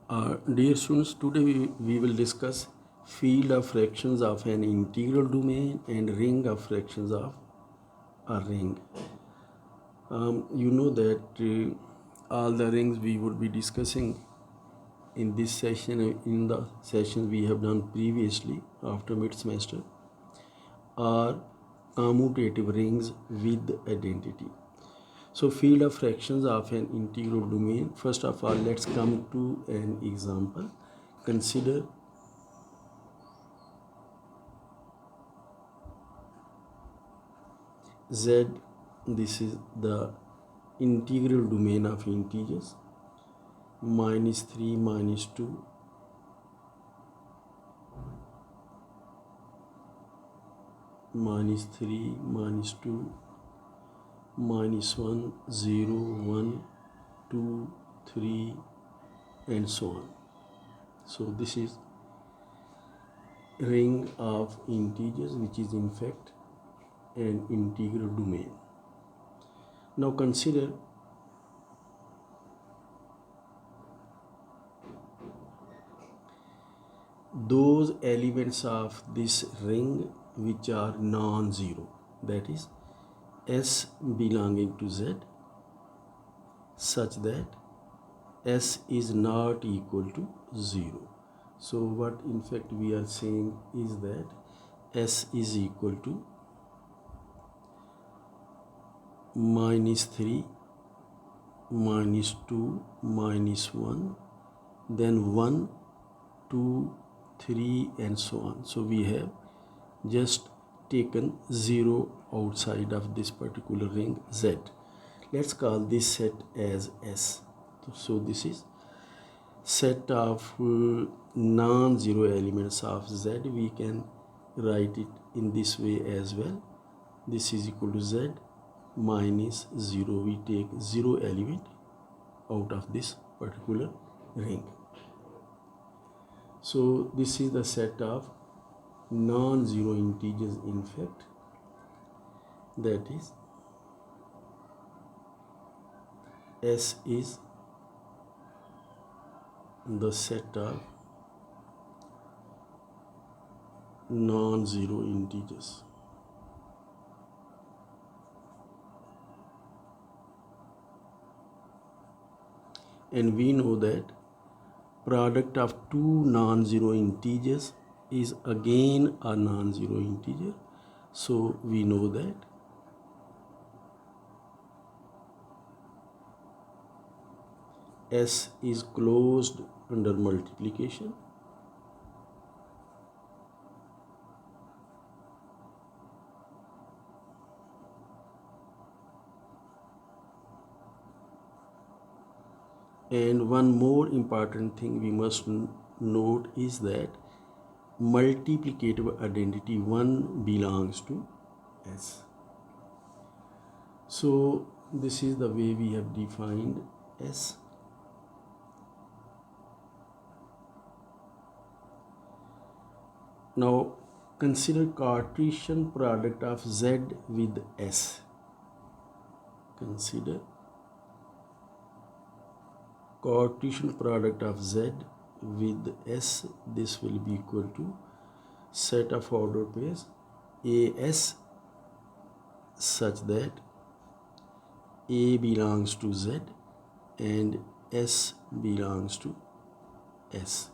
Dear students, today we will discuss field of fractions of an integral domain and ring of fractions of a ring. You know that all the rings we would be discussing in this session, in the sessions we have done previously after mid semester, are commutative rings with identity. So field of fractions of an integral domain. First of all, let's come to an example. Consider Z, this is the integral domain of integers, -3, -2, -3, -2, -1, 0, 1, 2, 3, and so on. So this is ring of integers, which is in fact an integral domain. Now consider those elements of this ring which are non-zero, that is S belonging to Z, such that S is not equal to 0. So what in fact we are saying is that S is equal to -3, -2, -1, then 1, 2, 3, and so on. So we have just taken 0 outside of this particular ring Z. Let's call this set as S. So this is set of non-zero elements of Z. We can write it in this way as well. This is equal to Z minus 0. We take 0 element out of this particular ring. So this is the set of non-zero integers in fact, that is S is the set of non-zero integers. And we know that product of two non-zero integers is again a non-zero integer. So we know that S is closed under multiplication, and one more important thing we must note is that multiplicative identity 1 belongs to S. So this is the way we have defined S. Now consider Cartesian product of Z with S. Consider Cartesian product of Z with S. This will be equal to set of order pairs AS such that A belongs to Z and S belongs to S.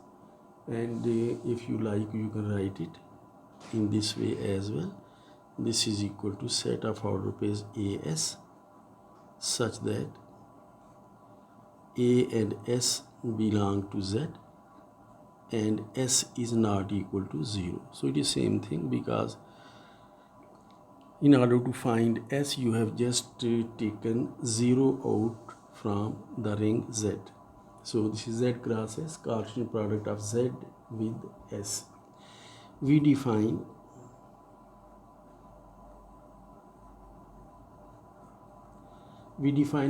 And if you like, you can write it in this way as well. This is equal to set of order pairs AS such that A and S belong to Z and S is not equal to 0. So it is same thing, because in order to find S you have just taken 0 out from the ring Z. So this is Z cross S, Cartesian product of Z with S. We define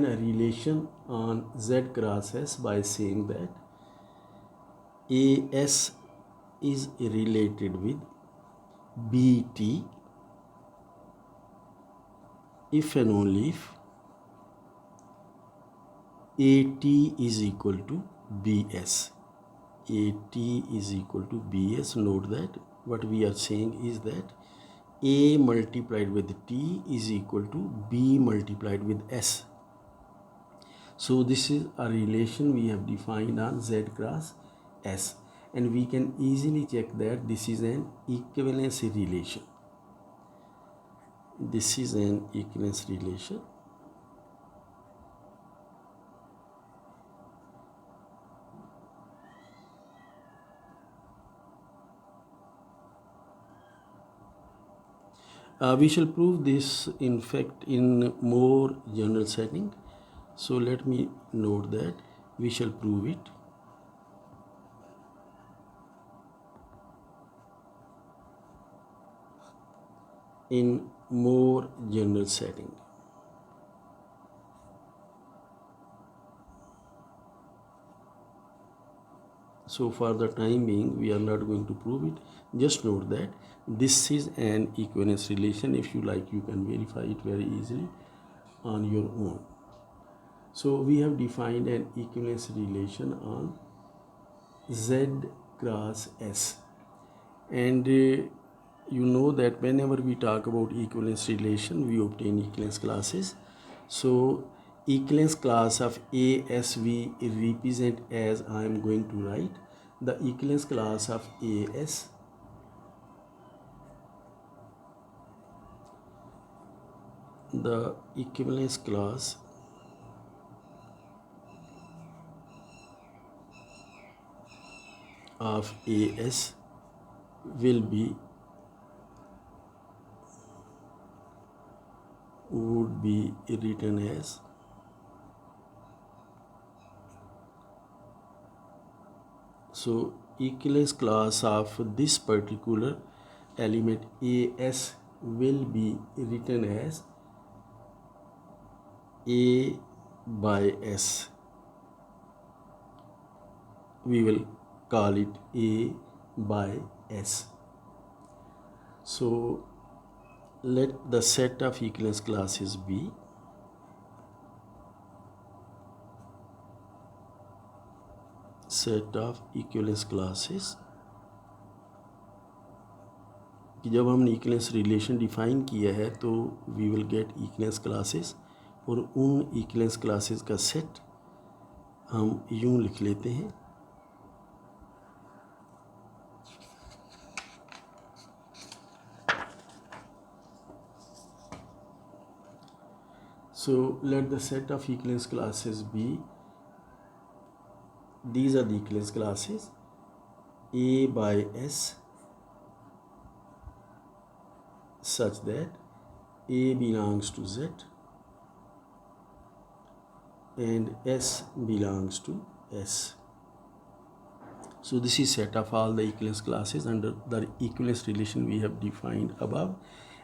a relation on Z cross S by saying that AS is related with BT if and only if AT is equal to BS. AT is equal to BS. Note that what we are saying is that A multiplied with T is equal to B multiplied with S. So this is a relation we have defined on Z cross S, and we can easily check that this is an equivalence relation. This is an equivalence relation. We shall prove this in fact in more general setting. So let me note that we shall prove it. In more general setting. So for the time being, we are not going to prove it. Just note that this is an equivalence relation. If you like, you can verify it very easily on your own. So we have defined an equivalence relation on Z cross S. And you know that whenever we talk about equivalence relation, we obtain equivalence classes. So equivalence class of AS we represent as I am going to write the equivalence class of AS the equivalence class of AS will be would be written as so equivalence class of this particular element AS will be written as A by S. We will call it A by S. So let the set of equivalence classes be set of equivalence classes कि जब हमने equivalence relation define किया है तो we will get equivalence classes और उन equivalence classes का set हम यूं लिख लेते हैं so let the set of equivalence classes be these are the equivalence classes A by S such that A belongs to Z and S belongs to S. So this is set of all the equivalence classes under the equivalence relation we have defined above,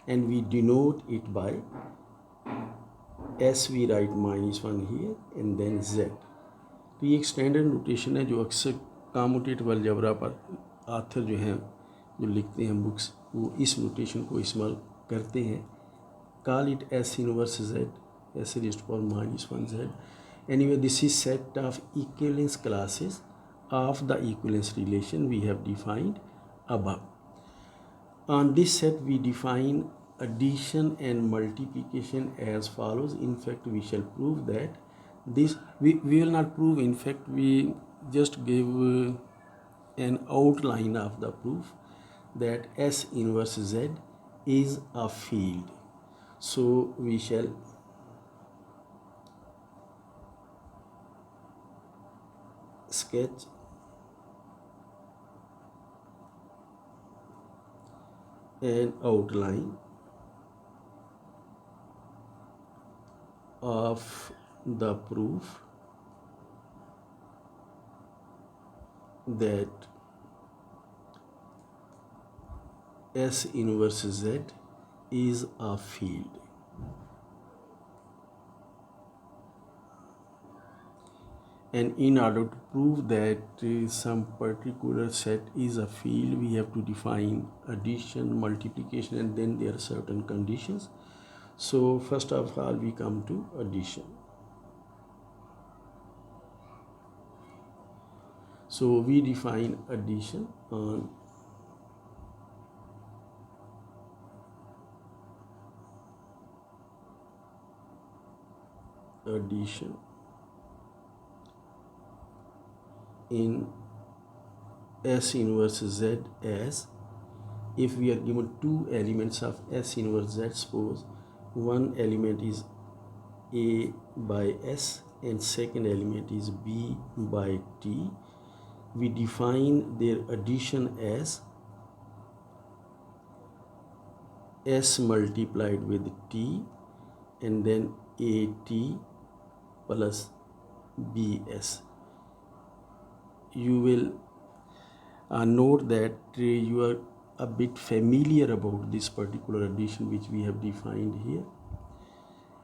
and we denote it by S we write -1 here and then Z. तो ये एक standard notation है जो अक्सर commutative algebra पर author जो हैं जो लिखते हैं बुक्स वो इस नोटेशन को इस्तेमाल करते हैं call it S inverse Z S raised to power -1Z. Anyway, this is set of equivalence classes of the equivalence relation we have defined above. On this set we define addition and multiplication as follows. In fact, we shall prove that this we will not prove, in fact we just give an outline of the proof that S inverse Z is a field. So we shall sketch an outline of the proof that S inverse Z is a field. And in order to prove that some particular set is a field, we have to define addition, multiplication, and then there are certain conditions. So first of all, we come to addition. So we define addition on addition in S inverse Z as if we are given two elements of S inverse Z. Suppose one element is A by S and second element is B by T. We define their addition as S multiplied with T and then AT plus BS. You will note that you are a bit familiar about this particular addition which we have defined here,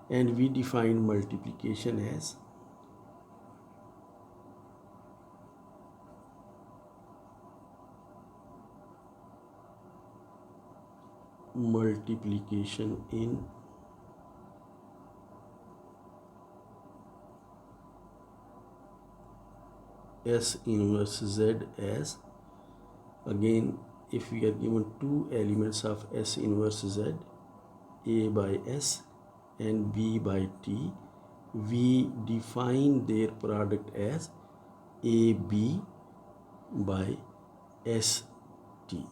and we define multiplication as multiplication in S inverse Z as, again, if we are given two elements of S inverse Z, A by S and B by T, we define their product as AB by ST,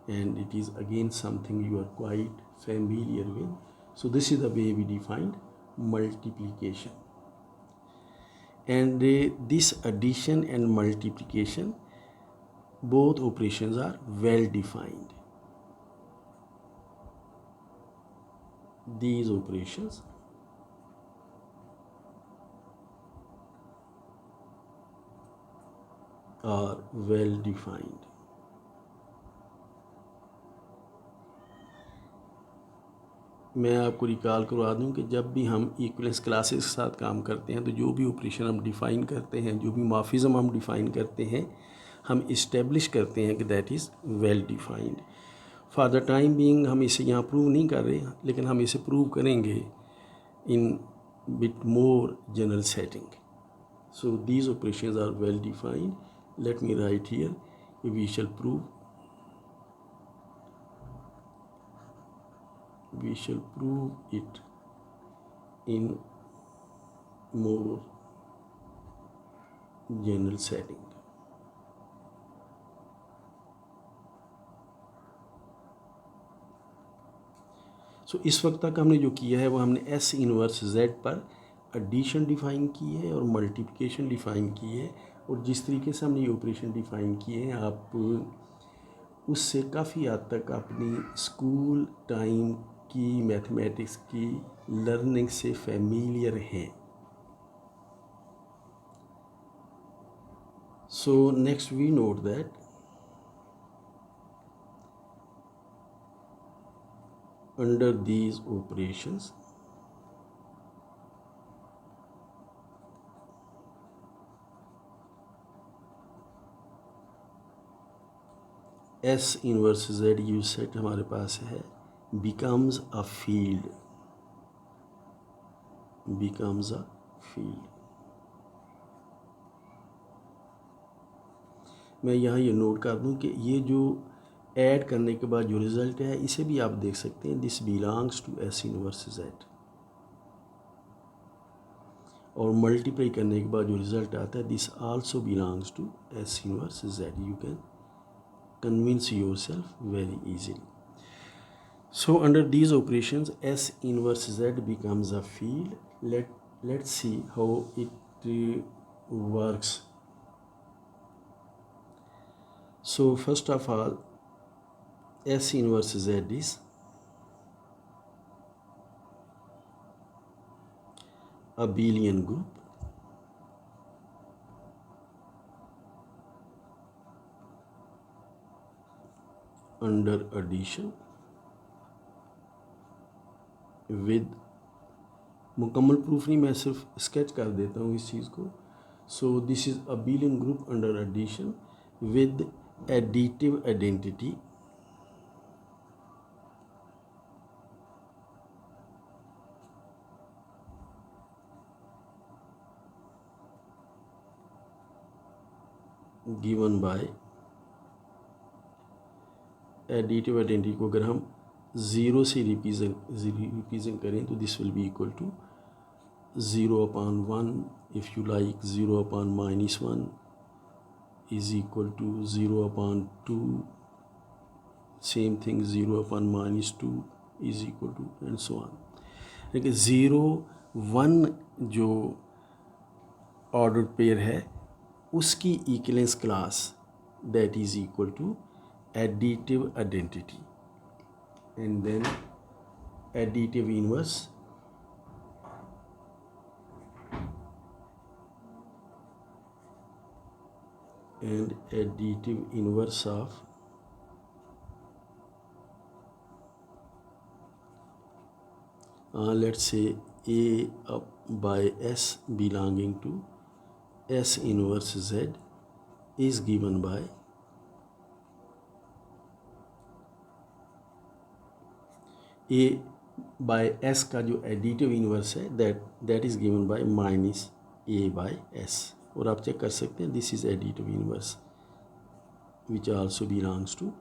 and it is again something you are quite familiar with. So this is the way we defined multiplication. And this addition and multiplication, both operations are well defined. These operations are well defined. मैं आपको recall करवा दूं कि जब भी हम equivalence classes के साथ काम करते हैं तो जो भी ऑपरेशन हम डिफ़ाइन करते हैं, जो भी मॉर्फिज्म हम डिफ़ाइन करते हैं, हम इस्टेब्लिश करते हैं कि that is well defined. For the time being हम इसे यहाँ प्रूव नहीं कर रहे, लेकिन हम इसे प्रूव करेंगे in bit more general setting. So these operations are well defined. Let me write here, we shall prove it in more general setting. So इस वक्त तक हमने जो किया है वो हमने S इनवर्स Z पर एडिशन डिफ़ाइन की है और मल्टीप्लिकेशन डिफ़ाइन की है, और जिस तरीके से हमने ये ऑपरेशन डिफ़ाइन किए हैं आप उससे काफ़ी हद तक अपनी स्कूल टाइम की मैथमेटिक्स की लर्निंग से फेमिलियर हैं. So next we note that under these operations S inverse Z U set हमारे पास है becomes a field. मैं यहाँ ये नोट कर दूँ कि ये जो ऐड करने के बाद जो रिज़ल्ट है इसे भी आप देख सकते हैं, this belongs to S inverse Z, और मल्टीप्लाई करने के बाद जो रिज़ल्ट आता है this also belongs to S inverse Z. You can convince yourself very easily. So under these operations S inverse Z becomes a field. Let's see how it works. So first of all, S inverse Z is a abelian group under addition with, मुकम्मल proof नहीं, मैं सिर्फ sketch कर देता हूँ इस चीज़ को. So this is abelian group under addition with additive identity given by additive identity को अगर हम ज़ीरो से रिप्रेजेंट करें तो this will be equal to 0/1, if you like 0/-1 is equal to 0/2, same thing 0/-2 is equal to and so on. लेकिन 0, 1 जो order pair है उसकी equivalence class that is equal to additive identity and then additive inverse and additive inverse of let's say A up by S belonging to S inverse Z is given by A by S का जो additive inverse है that is given by minus A by S और आप check कर सकते हैं this is additive inverse which also belongs to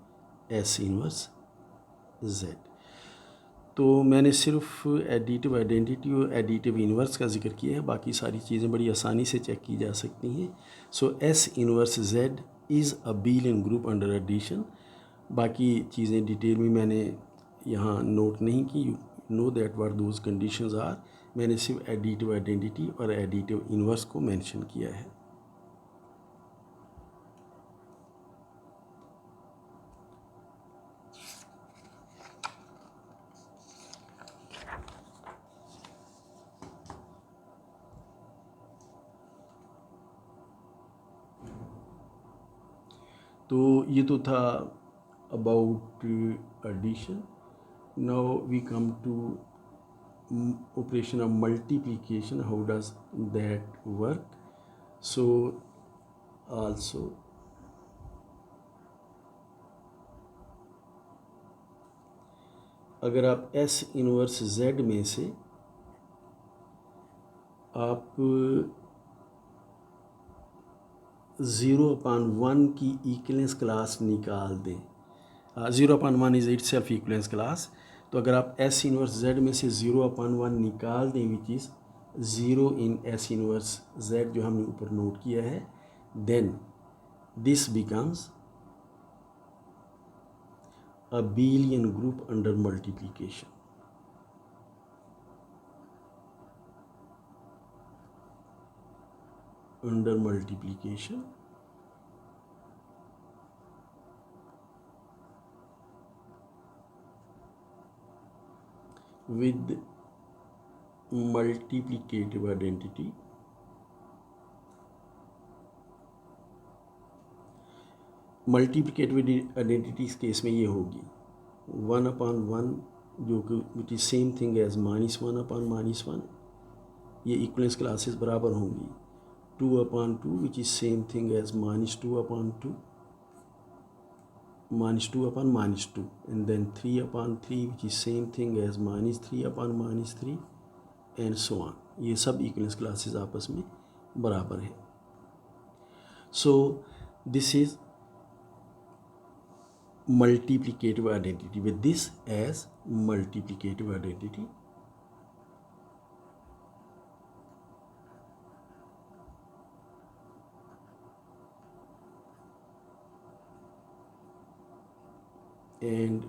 S inverse Z। तो मैंने सिर्फ एडिटिव आइडेंटिटी और एडिटिव इनवर्स का जिक्र किया है, बाकी सारी चीज़ें बड़ी आसानी से चेक की जा सकती हैं। So S inverse Z is abelian group under addition. बाकी चीज़ें डिटेल में मैंने यहाँ नोट नहीं की, you know that what those conditions are. मैंने सिर्फ एडिटिव आइडेंटिटी और एडिटिव इनवर्स को मेंशन किया है। तो ये तो था about addition. Now we come to operation of multiplication, how does that work. So also अगर आप S इनवर्स Z में से आप 0/1 की इक्विवेलेंस क्लास निकाल दें, 0/1 is it self equivalence class. तो अगर आप S इनवर्स Z में से 0/1 निकाल दें which is 0 in S inverse Z जो हमने ऊपर नोट किया है, then this becomes abelian group under multiplication. Under multiplication with multiplicative identity, multiplicative identity इस केस में ये होगी 1/1 जो कि which is same thing as -1/-1, ये इक्वलेंस क्लासेस बराबर होंगी। 2/2 which is same thing as -2/2, -2/-2, and then 3/3 which is same thing as -3/-3 and so on। ये सब इक्वलेंस क्लासेस आपस में बराबर है। So this is multiplicative identity with this as multiplicative identity। And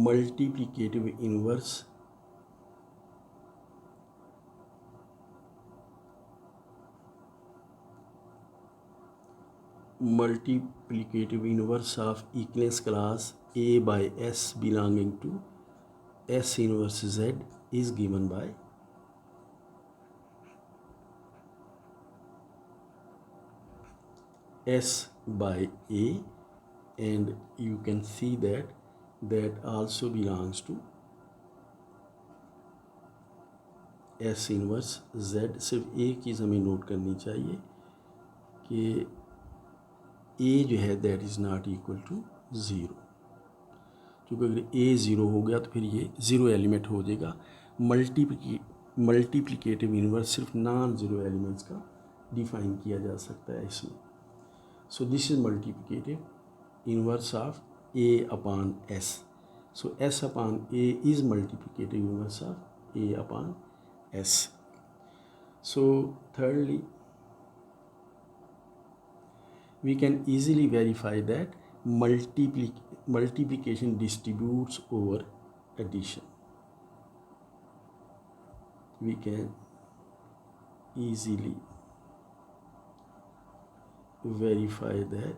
multiplicative inverse of equivalence class A by S belonging to S inverse Z is given by S by A, and you can see that also belongs to S inverse Z। सिर्फ एक चीज़ हमें note करनी चाहिए कि A जो है that is not equal to 0, क्योंकि अगर A 0 हो गया तो फिर ये 0 एलिमेंट हो जाएगा। मल्टीप्लिकेटिव इनवर्स सिर्फ नॉन ज़ीरो एलिमेंट्स का डिफाइन किया जा सकता है इसमें। So this is multiplicative inverse of A upon S. So S upon A is multiplicative inverse of A upon S. So thirdly, we can easily verify that multiplication distributes over addition. We can easily verify that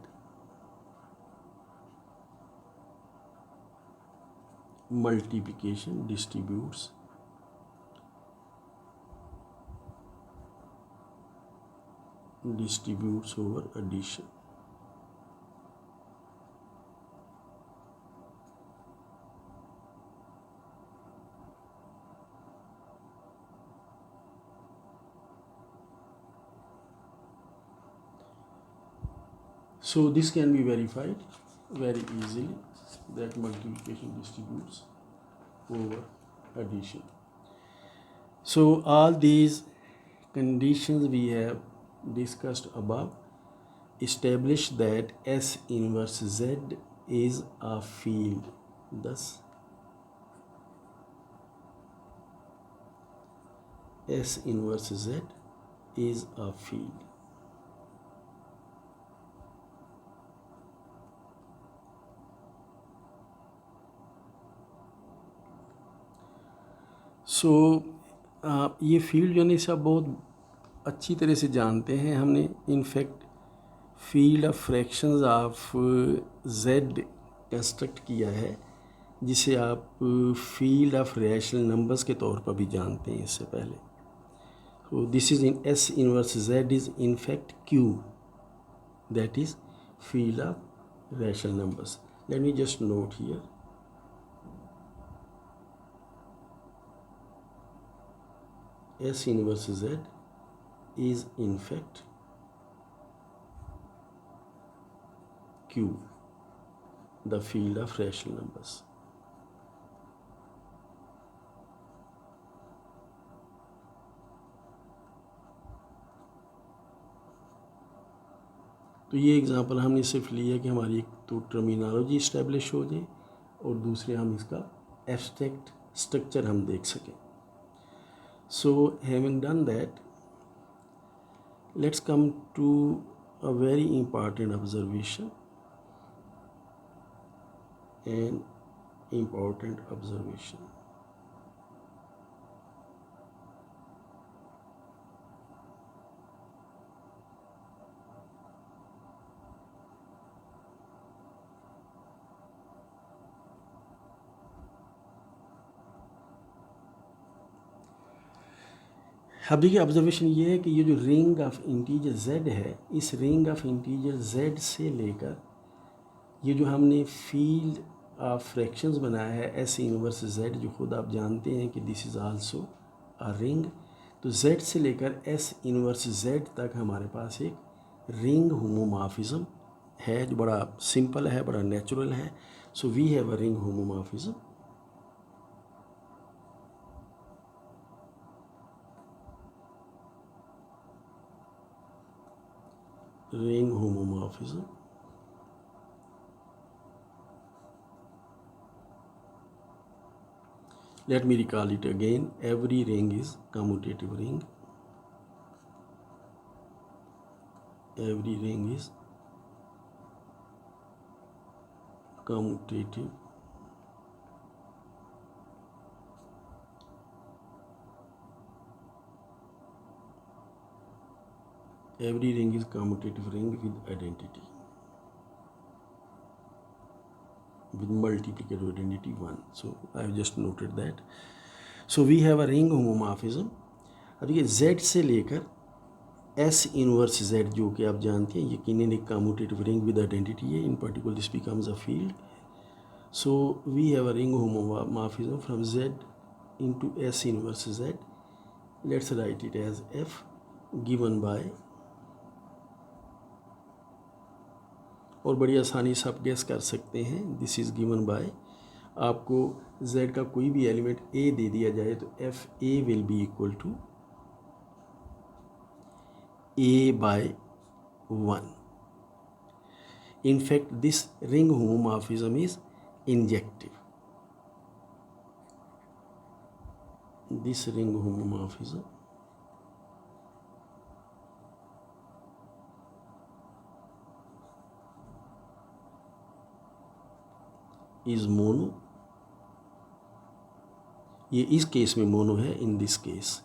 multiplication distributes over addition. So this can be verified very easily that multiplication distributes over addition. So all these conditions we have discussed above establish that S inverse Z is a field. Thus, S inverse Z is a field. सो ये field जो है इसे आप बहुत अच्छी तरह से जानते हैं. हमने in fact field of fractions of Z construct किया है जिसे आप फील्ड ऑफ रैशनल नंबर्स के तौर पर भी जानते हैं इससे पहले. So this is in S inverse Z is in fact Q, that is field of rational numbers. Let me just note here. S inverse Z is in fact Q, the field of rational numbers. तो ये example हमने सिर्फ लिया कि हमारी एक तो terminology establish हो जाए और दूसरे हम इसका एब्स्ट्रैक्ट स्ट्रक्चर हम देख सकें. So having done that, let's come to a very important observation and important observation. अब देखिए ऑब्जर्वेशन ये है कि ये जो रिंग ऑफ इंटीजर z है, इस रिंग ऑफ इंटीजर z से लेकर ये जो हमने फील्ड ऑफ फ्रैक्शंस बनाया है S इनवर्स z, जो खुद आप जानते हैं कि this is also a ring. तो z से लेकर S इनवर्स z तक हमारे पास एक रिंग होमोमॉर्फिज्म है जो बड़ा सिंपल है, बड़ा नेचुरल है. So we have a ring homomorphism. Ring homomorphism. Let me recall it again. Every ring is commutative ring. Every ring is commutative. Every ring is commutative ring with identity, with multiplicative identity 1. So I have just noted that. So we have a ring homomorphism. अब देखिए Z से लेकर S inverse Z जो कि आप जानते हैं यकीनन एक commutative ring with identity है. In particular this becomes a field. So we have a ring homomorphism from Z into S inverse Z. Let's write it as F given by, और बड़ी आसानी से आप गेस कर सकते हैं, दिस इज़ गिवन बाय, आपको z का कोई भी एलिमेंट a दे दिया जाए तो F A will be equal to a by 1. In fact, this ring homomorphism is injective. This ring homomorphism is mono. ये इस केस में मोनो है, in this case.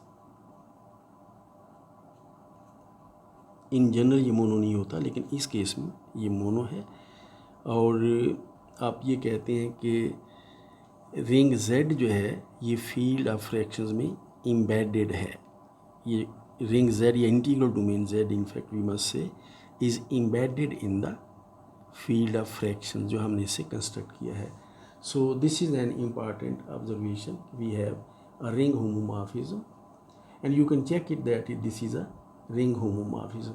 In general ये मोनो नहीं होता, लेकिन इस केस में ये मोनो है। और आप ये कहते हैं कि रिंग Z जो है ये फील्ड ऑफ फ्रैक्शंस में एम्बेडेड है। ये रिंग Z या integral domain Z in fact we must say is embedded in the field of fraction जो हमने इसे कंस्ट्रक्ट किया है। So this is an important observation. We have a ring homomorphism and you can check it that this is a ring homomorphism.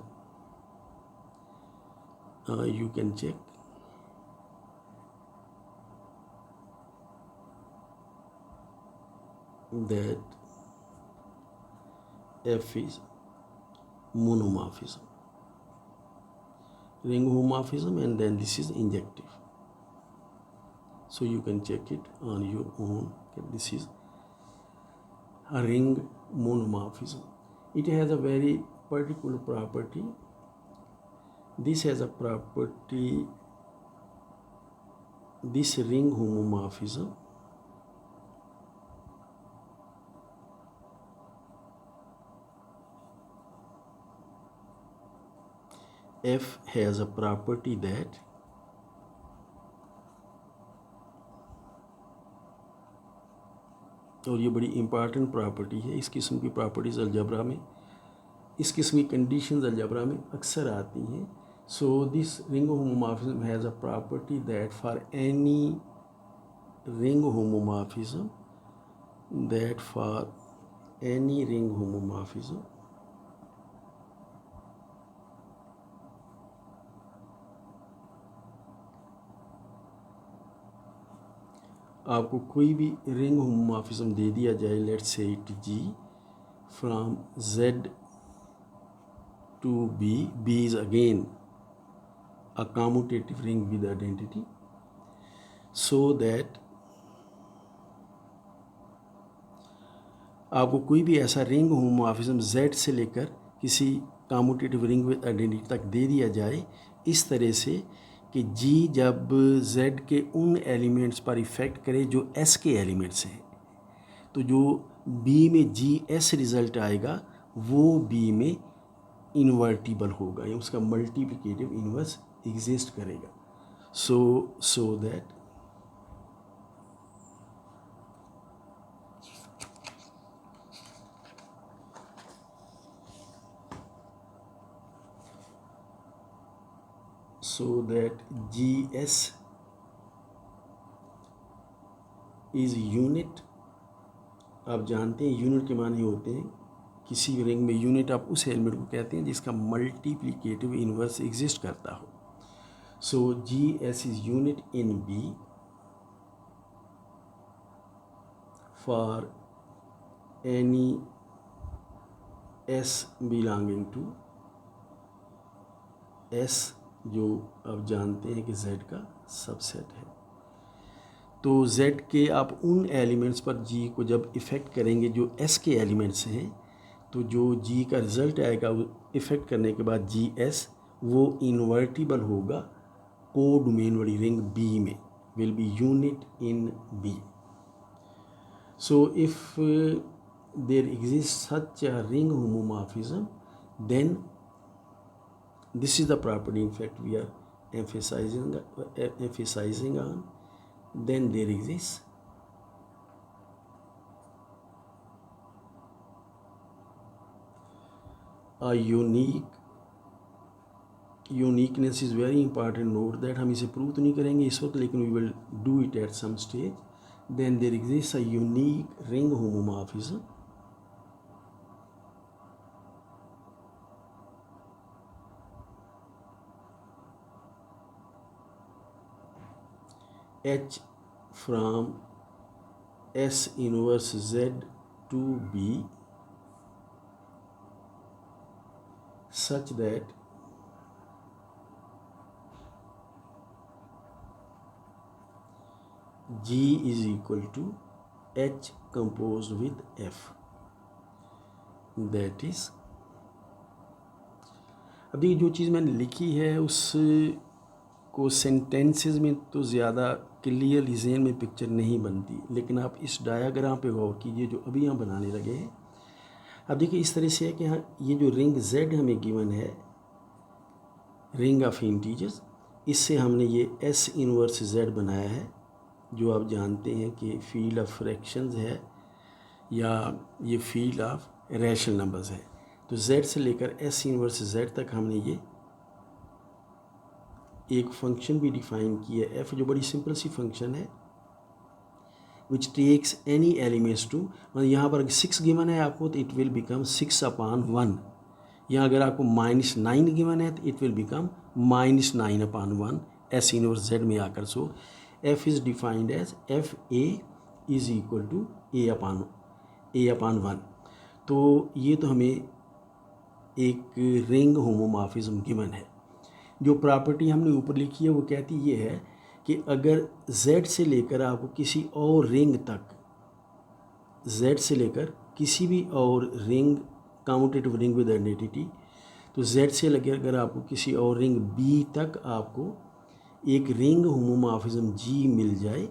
You can check that F is monomorphism, ring homomorphism, and then this is injective. So you can check it on your own. This is a ring monomorphism. It has a very particular property. This has a property, this ring homomorphism F has a property that और ये बड़ी important property है। इस किस्म की properties algebra में, इस किस्म की कंडीशंस अलजबरा में अक्सर आती हैं। So this ring homomorphism has a property that for any ring homomorphism आपको कोई भी रिंग होमोमॉर्फिज्म दे दिया जाए, let's say it G from Z to B is again a commutative ring with identity, so that आपको कोई भी ऐसा ring homomorphism Z से लेकर किसी कम्यूटेटिव रिंग विद आइडेंटिटी तक दे दिया जाए इस तरह से कि G जब Z के उन एलिमेंट्स पर इफ़ेक्ट करे जो S के एलिमेंट्स हैं, तो जो B में GS रिज़ल्ट आएगा वो B में इन्वर्टिबल होगा या उसका मल्टीप्लिकेटिव इन्वर्स एग्जिस्ट करेगा। So that GS is unit. आप जानते हैं यूनिट के माने होते हैं, किसी भी रिंग में यूनिट आप उस एलिमेंट को कहते हैं जिसका मल्टीप्लिकेटिव इन्वर्स एग्जिस्ट करता हो। So GS is unit in B for any S belonging to S जो आप जानते हैं कि Z का सबसेट है। तो Z के आप उन एलिमेंट्स पर G को जब इफ़ेक्ट करेंगे जो S के एलिमेंट्स हैं, तो जो G का रिज़ल्ट आएगा वो इफ़ेक्ट करने के बाद GS वो इन्वर्टिबल होगा को डोमेन वाली रिंग B में, will be unit in B। So if there exist such a ring homomorphism, then this is the property in fact we are emphasizing on. Then there exists a uniqueness is very important. Note that हम इसे prove तो नहीं करेंगे इस वक्त, लेकिन we will do it at some stage. Then there exists a unique ring homomorphism H from S inverse Z to B such that G is equal to H composed with F, that is। अब देखिए जो चीज़ मैंने लिखी है उसको sentences में तो ज़्यादा क्लियर ज़हन में पिक्चर नहीं बनती, लेकिन आप इस डायाग्राम पे गौर कीजिए जो अभी हम बनाने लगे हैं। अब देखिए इस तरह से है कि हाँ, ये जो रिंग Z हमें गिवन है, रिंग ऑफ इंटीजर्स, इससे हमने ये S इनवर्स Z बनाया है, जो आप जानते हैं कि फील्ड ऑफ फ्रैक्शंस है या ये फील्ड ऑफ रैशनल नंबर्स है। तो Z से लेकर S इनवर्स Z तक हमने ये एक फंक्शन भी डिफाइन किया है F, जो बड़ी सिंपल सी फंक्शन है, which takes any elements to, मतलब यहाँ पर 6 गिवन है आपको तो इट विल बिकम 6/1। यहाँ अगर आपको -9 गिवन है तो it will become -9/1 S inverse Z में आकर। So F is defined as FA is equal to A/1। तो ये तो हमें एक रिंग होमोमॉर्फिज्म गिवन है। जो प्रॉपर्टी हमने ऊपर लिखी है वो कहती ये है कि अगर Z से लेकर आपको किसी और रिंग तक, Z से लेकर किसी भी और ring, commutative ring with identity, तो Z से लेकर अगर आपको किसी और रिंग B तक आपको एक रिंग होमोमॉर्फिज्म G मिल जाए,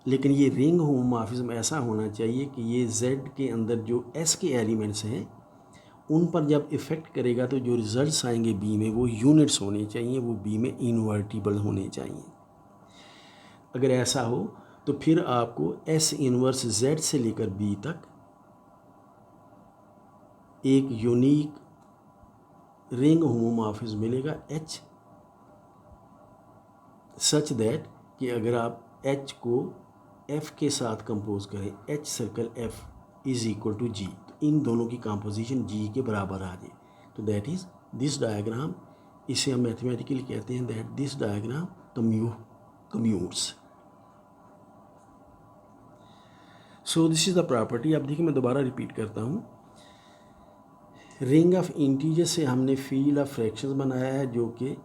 लेकिन ये रिंग होमोमॉर्फिज्म ऐसा होना चाहिए कि ये Z के अंदर जो S के एलिमेंट्स हैं उन पर जब इफ़ेक्ट करेगा तो जो रिजल्ट्स आएंगे B में वो यूनिट्स होने चाहिए, वो B में इन्वर्टिबल होने चाहिए। अगर ऐसा हो तो फिर आपको S इनवर्स Z से लेकर B तक एक यूनिक रिंग होमोमॉर्फिज्म मिलेगा H, सच दैट कि अगर आप H को F के साथ कंपोज करें, H circle F is equal to G, तो इन दोनों की कंपोजिशन G के बराबर आ जाए। तो दैट इज़ दिस डायग्राम, इसे हम मैथमेटिकली कहते हैं that this diagram commutes. So this is the property. अब देखिए मैं दोबारा रिपीट करता हूँ। रिंग ऑफ इंटीजर से हमने फील्ड ऑफ फ्रैक्शंस बनाया है जो कि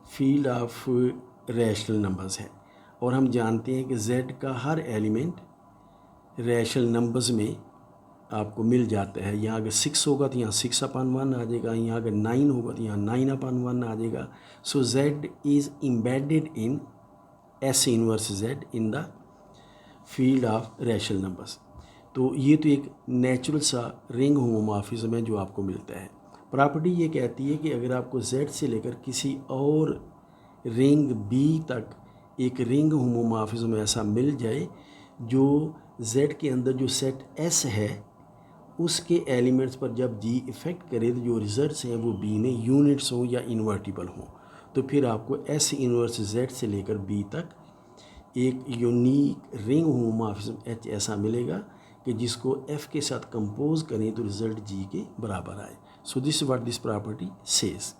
फील्ड ऑफ रैशनल नंबर्स है, और हम जानते हैं कि Z का हर एलिमेंट रैशनल नंबर्स में आपको मिल जाता है। यहाँ अगर 6 होगा तो यहाँ 6/1 आ जाएगा, यहाँ अगर 9 होगा तो यहाँ 9/1 आ जाएगा। सो Z is embedded in S inverse Z in the field of rational numbers. तो ये तो एक नेचुरल सा रिंग होमोमॉर्फिज्म है जो आपको मिलता है। प्रॉपर्टी ये कहती है कि अगर आपको Z से लेकर किसी और रिंग B तक एक रिंग होमोमॉर्फिज्म ऐसा मिल जाए जो Z के अंदर जो सेट S है उसके एलिमेंट्स पर जब G इफ़ेक्ट करे तो जो रिजल्ट्स हैं वो B में यूनिट्स हों या इन्वर्टिबल हों, तो फिर आपको S इनवर्स Z से लेकर B तक एक यूनिक रिंग होमोमॉर्फिज्म H ऐसा मिलेगा कि जिसको F के साथ कंपोज करें तो रिजल्ट G के बराबर आए। So this what this property says.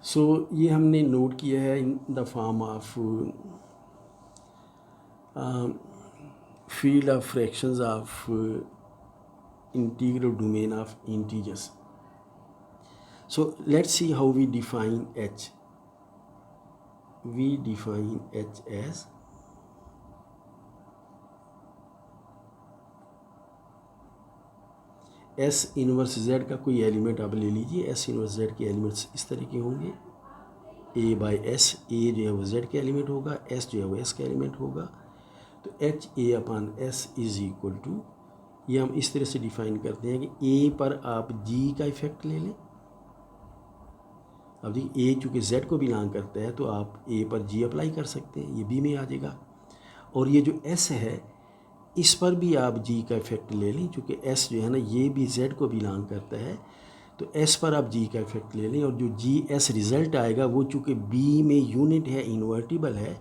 So ये हमने नोट किया है in the form of field of fractions of integral domain of integers. So let's see how we define H. We define H as S inverse Z का कोई element आप ले लीजिए। S इनवर्स Z के एलिमेंट्स इस तरह के होंगे, A/S, A जो है वो Z के एलिमेंट होगा, S जो है वो S का एलिमेंट होगा। तो HA/S इज़ इक्वल टू, ये हम इस तरह से डिफाइन करते हैं कि A पर आप G का इफेक्ट ले लें। अब देखिए A चूँकि Z को बिलोंग करता है तो आप A पर G अप्लाई कर सकते हैं, ये B में आ जाएगा। और ये जो S है इस पर भी आप G का इफेक्ट ले लें, चूँकि S जो है ना ये भी Z को बिलोंग करता है, तो S पर आप G का इफेक्ट ले लें। और जो GS रिज़ल्ट आएगा वो चूँकि B में यूनिट है, इन्वर्टिबल है,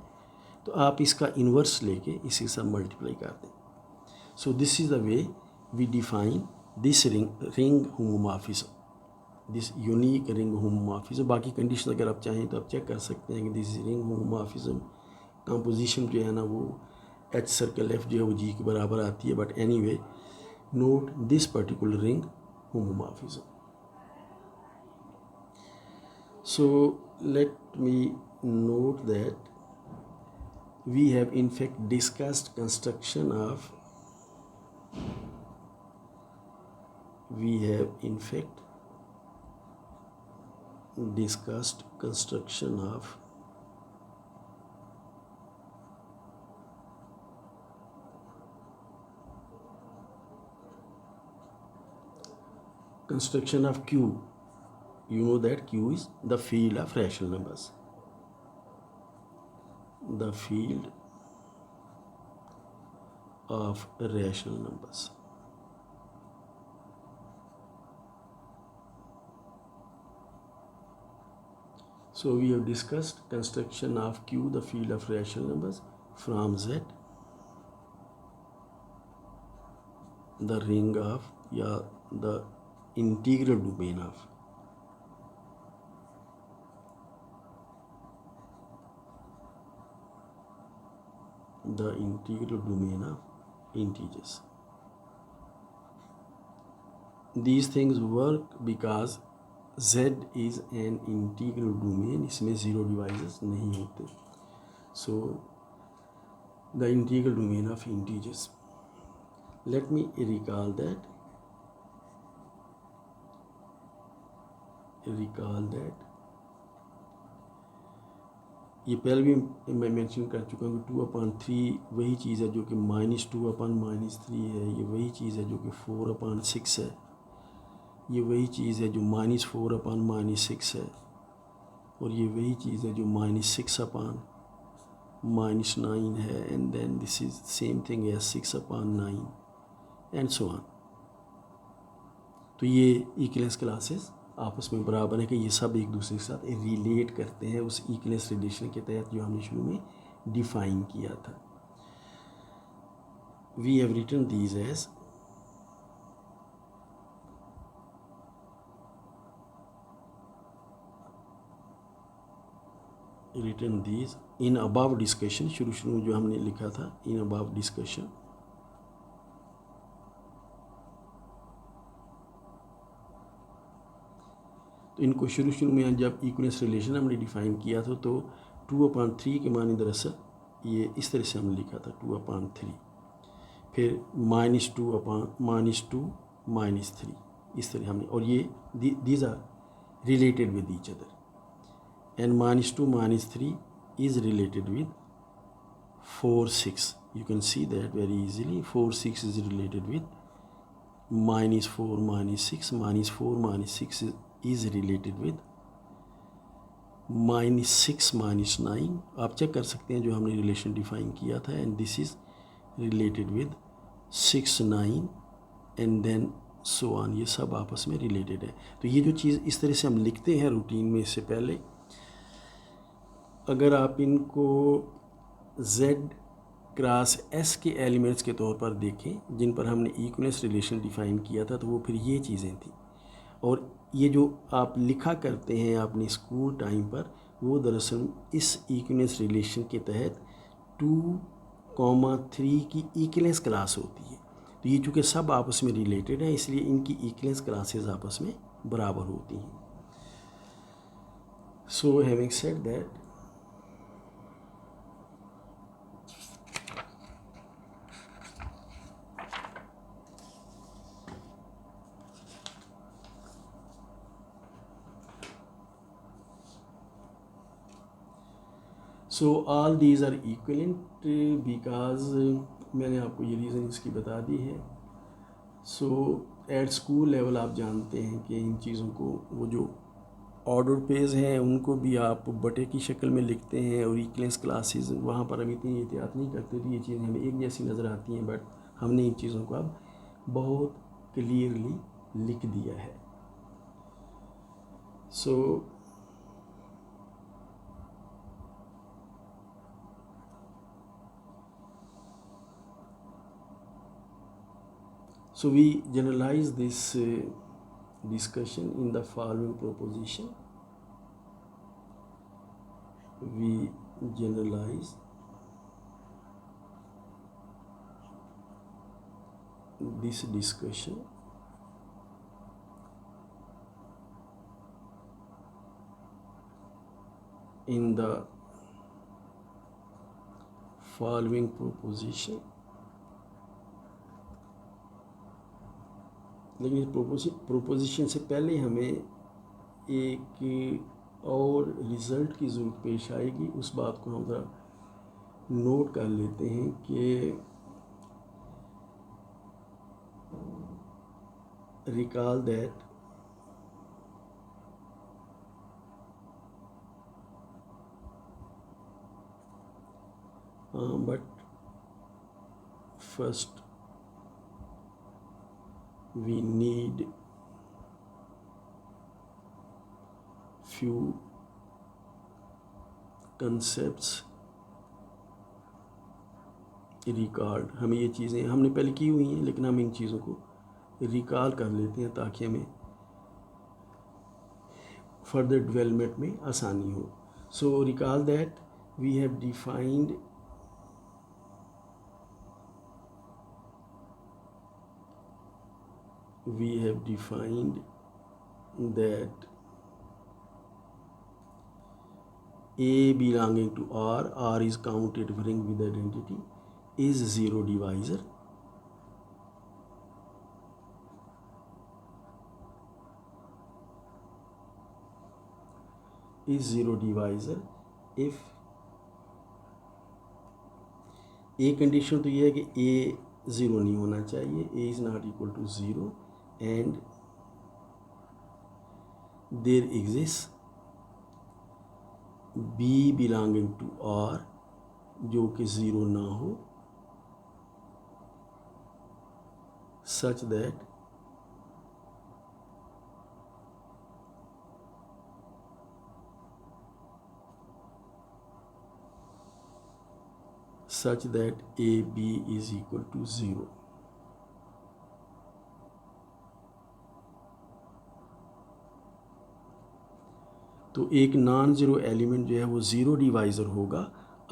तो आप इसका इन्वर्स लेके इसी से मल्टीप्लाई कर दें। So this is the way we define this ring homomorphism, this unique ring homomorphism. बाकी कंडीशन अगर आप चाहें तो आप चेक कर सकते हैं कि दिस रिंग होमोमॉर्फिज्म कंपोजिशन जो है ना वो H सर्कल F जो है वो G के बराबर आती है। But anyway note this particular ring homomorphism. So let me note that we have in fact discussed construction of construction of Q. You know that Q is the field of rational numbers. The field of rational numbers. So we have discussed construction of Q, the field of rational numbers, from Z, the ring of, या the integral domain of integers. These things work because Z is an integral domain. इसमें zero divisors नहीं होते. So the integral domain of integers. Let me recall that. ये पहले भी मैं mention कर चुका हूँ कि 2/3 वही चीज़ है जो कि -2/-3 है. ये वही चीज़ है जो कि 4/6 है. ये वही चीज़ है जो -4/-6 है. और ये वही चीज़ है जो -6/-9 है. And then this is same thing as 6/9 and so on. तो ये इक्विवेलेंस क्लासेस आपस में बराबर है कि ये सब एक दूसरे के साथ रिलेट करते हैं उस इक्विवेलेंस रिलेशन के तहत जो हमने शुरू में डिफाइन किया था. We have written these as in above discussion. शुरू में जो हमने लिखा था इन अबव डिस्कशन. तो इनको शुरू में जब इक्विवेलेंस रिलेशन हमने डिफाइन किया था तो 2/3 के माने दरअसल ये इस तरह से हमने लिखा था 2/3. फिर -2/-3 इस तरह हमने. और ये these are related with each other. And -2/-3 is related with 4/6. You can see that very easily. 4/6 is related with -4/-6. -4/-6 is related with -6/-9. आप चेक कर सकते हैं जो हमने रिलेशन डिफाइन किया था. And this is related with 6/9 and then so on. ये सब आपस में रिलेटेड है. तो ये जो चीज़ इस तरह से हम लिखते हैं रूटीन में, इससे पहले अगर आप इनको Z क्रॉस S के एलिमेंट्स के तौर पर देखें जिन पर हमने इक्विवेलेंस रिलेशन डिफाइन किया था, तो वो फिर ये चीज़ें थी. और ये जो आप लिखा करते हैं अपने स्कूल टाइम पर, वो दरअसल इस इक्विवेलेंस रिलेशन के तहत 2,3 की इक्विवेलेंस क्लास होती है. तो ये चूँकि सब आपस में रिलेटेड है, इसलिए इनकी इक्विवेलेंस क्लासेस आपस में बराबर होती हैं. So having said that, so all these are equivalent because मैंने आपको ये रीज़न इसकी बता दी है. सो एट स्कूल लेवल आप जानते हैं कि इन चीज़ों को, वो जो ऑर्डर पेज हैं उनको भी आप बटे की शक्ल में लिखते हैं. और इक्विवेलेंस क्लासेस वहाँ पर हम इतनी एहतियात नहीं करते, तो ये चीज़ें हमें एक जैसी नज़र आती हैं. बट हमने इन चीज़ों को अब बहुत क्लियरली लिख दिया है. So we generalize this discussion in the following proposition. We generalize this discussion in the following proposition, लेकिन प्रोपोजिशन से पहले हमें एक और रिज़ल्ट की ज़रूरत पेश आएगी। उस बात को हम ज़रा नोट कर लेते हैं कि recall that but first we need few concepts record. हमें ये चीज़ें हमने पहले की हुई हैं, लेकिन हम इन चीज़ों को रिकॉल कर लेते हैं ताकि हमें फर्दर डेवलपमेंट में आसानी हो। So recall that we have defined that A belonging to R is counted ring with identity, is zero divisor. Is zero divisor if A condition तो ये है कि A ज़ीरो नहीं होना चाहिए, A is not equal to zero, and there exists B belonging to R जो कि zero ना हो, such that AB is equal to zero. तो एक नॉन ज़ीरो एलिमेंट जो है वो ज़ीरो डिवाइज़र होगा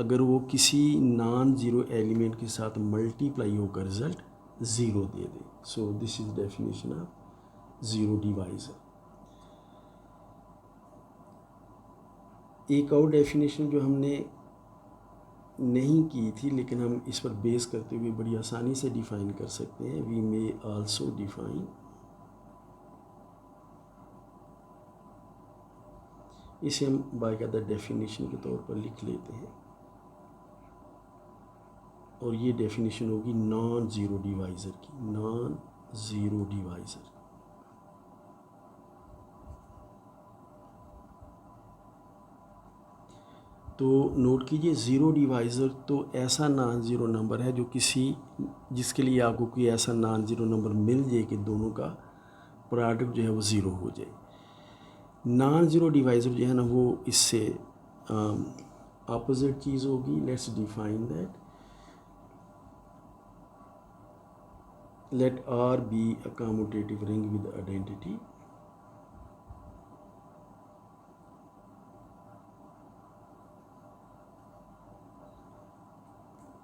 अगर वो किसी नॉन ज़ीरो एलिमेंट के साथ मल्टीप्लाई होकर result zero they they. So this is definition of zero divisor. एक और डेफिनेशन जो हमने नहीं की थी लेकिन हम इस पर बेस करते हुए बड़ी आसानी से डिफ़ाइन कर सकते हैं, वी मे आल्सो डिफ़ाइन, इसे हम बाकायदा डेफिनेशन के तौर पर लिख लेते हैं और ये डेफिनेशन होगी नॉन ज़ीरो डिवाइज़र की, नॉन ज़ीरो डिवाइज़र। तो नोट कीजिए ज़ीरो डिवाइज़र तो ऐसा नॉन ज़ीरो नंबर है जो जिसके लिए आपको कोई ऐसा नॉन ज़ीरो नंबर मिल जाए कि दोनों का प्रोडक्ट जो है वो ज़ीरो हो जाए। नॉन ज़ीरो डिवाइज़र जो है ना वो इससे अपोजिट चीज़ होगी। Let's define that, let R be a commutative ring with identity,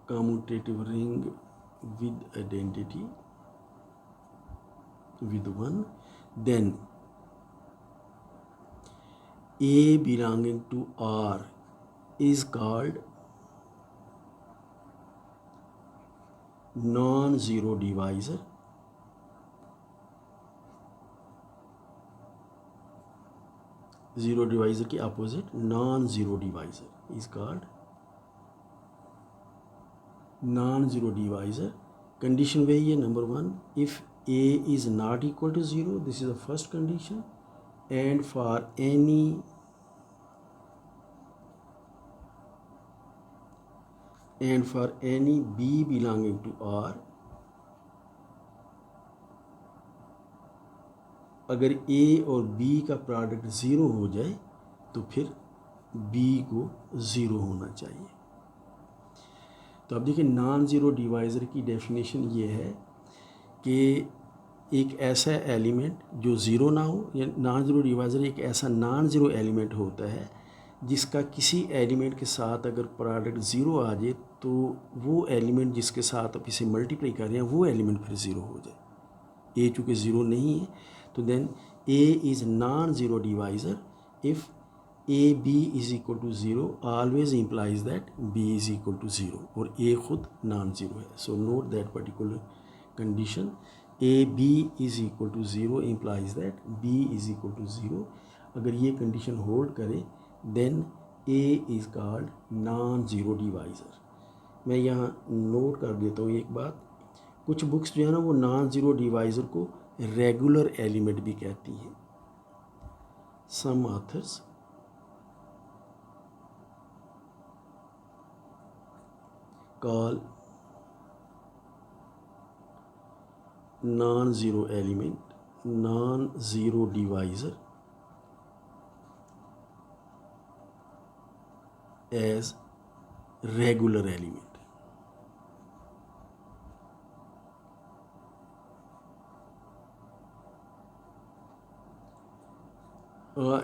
commutative ring with identity with 1, then A belonging to R is called non-zero divisor, zero divisor की opposite non-zero divisor is called non-zero divisor। condition वही है number 1, if A is not equal to 0, this is the first condition, and for any B belonging to R, अगर A और B का product zero हो जाए तो फिर B को ज़ीरो होना चाहिए। तो अब देखिए नॉन ज़ीरो डिवाइज़र की डेफिनेशन ये है कि एक ऐसा एलिमेंट जो ज़ीरो ना हो, या नॉन ज़ीरो डिवाइज़र एक ऐसा नॉन ज़ीरो एलिमेंट होता है जिसका किसी एलिमेंट के साथ अगर प्रोडक्ट ज़ीरो आ जाए तो वो एलिमेंट जिसके साथ आप इसे मल्टीप्लाई कर रहे हैं वो एलिमेंट फिर ज़ीरो हो जाए। ए चूँकि ज़ीरो नहीं है तो then A is non zero divisor if A B is equal to zero always implies that B is equal to zero और ए खुद नॉन ज़ीरो है. So note that particular condition. A B is equal to zero implies that B is equal to zero. अगर ये condition hold करे then A is called non zero divisor. मैं यहाँ note कर देता हूँ एक बात. कुछ बुक्स जो है ना वो नॉन ज़ीरो डिवाइज़र को रेगुलर एलिमेंट भी कहती हैं. सम authors call non-zero element, non-zero divisor as regular element.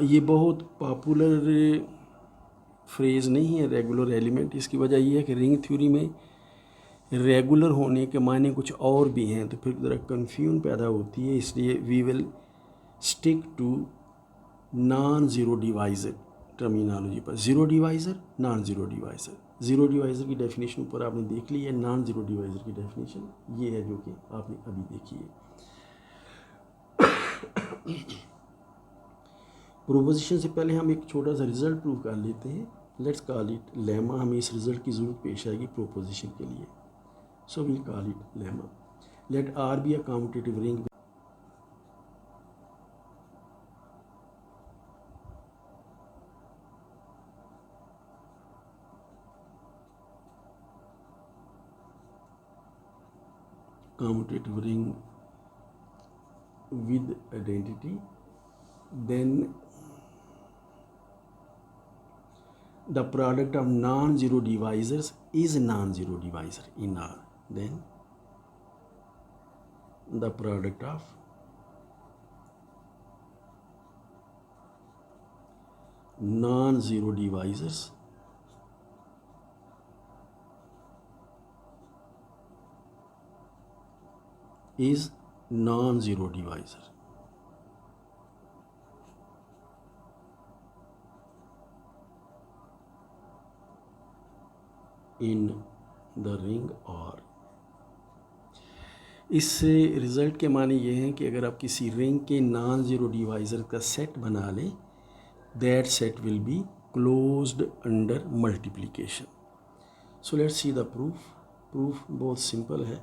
ये बहुत पॉपुलर फ्रेज़ नहीं है रेगुलर एलिमेंट. इसकी वजह ये है कि रिंग थ्योरी में रेगुलर होने के मायने कुछ और भी हैं, तो फिर ज़रा कन्फ्यूजन पैदा होती है. इसलिए we will stick to non zero divisor terminology पर. Zero divisor, non zero divisor. Zero divisor की डेफिनेशन ऊपर आपने देख ली है. नॉन ज़ीरो डिवाइज़र की डेफिनेशन ये है जो कि आपने अभी देखी है. प्रोपोजिशन से पहले हम एक छोटा सा रिजल्ट प्रूव कर लेते हैं. Let's call it lemma. हमें इस रिजल्ट की ज़रूरत पेश आएगी प्रोपोजिशन के लिए. So will call it lemma. Let R be a commutative ring commutative ring with identity. Then the product of non-zero divisors is non-zero divisor in R. Then the product of non-zero divisors is non-zero divisor. In the ring R. इससे result के माने ये हैं कि अगर आप किसी ring के नॉन ज़ीरो डिवाइज़र का सेट बना लें, that set will be closed under multiplication. So let's see the proof. Proof बहुत सिंपल है.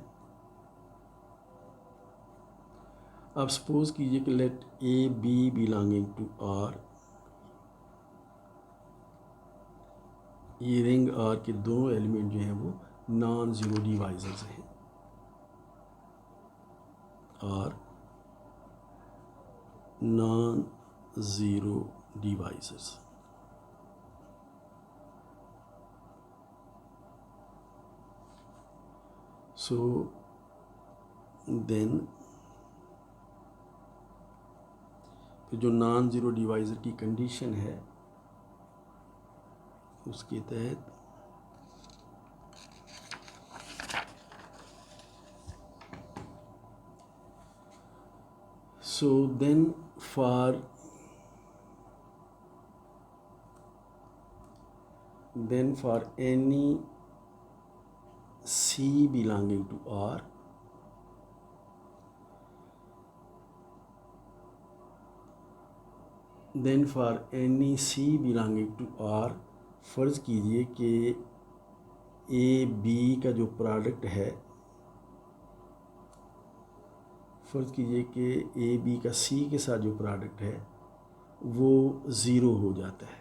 आप सपोज कीजिए कि let A B belonging to R. ये रिंग आर के दोनों एलिमेंट जो हैं वो नॉन ज़ीरो डिवाइज़र्स हैं. Are non zero divisors. So then जो नॉन ज़ीरो डिवाइज़र की कंडीशन है उसके तहत so then for any C belonging to R, then for any C belonging to R, फ़र्ज़ कीजिए कि ए बी का जो प्रोडक्ट है, फ़र्ज़ कीजिए कि ए बी का सी के साथ जो प्रोडक्ट है वो ज़ीरो हो जाता है.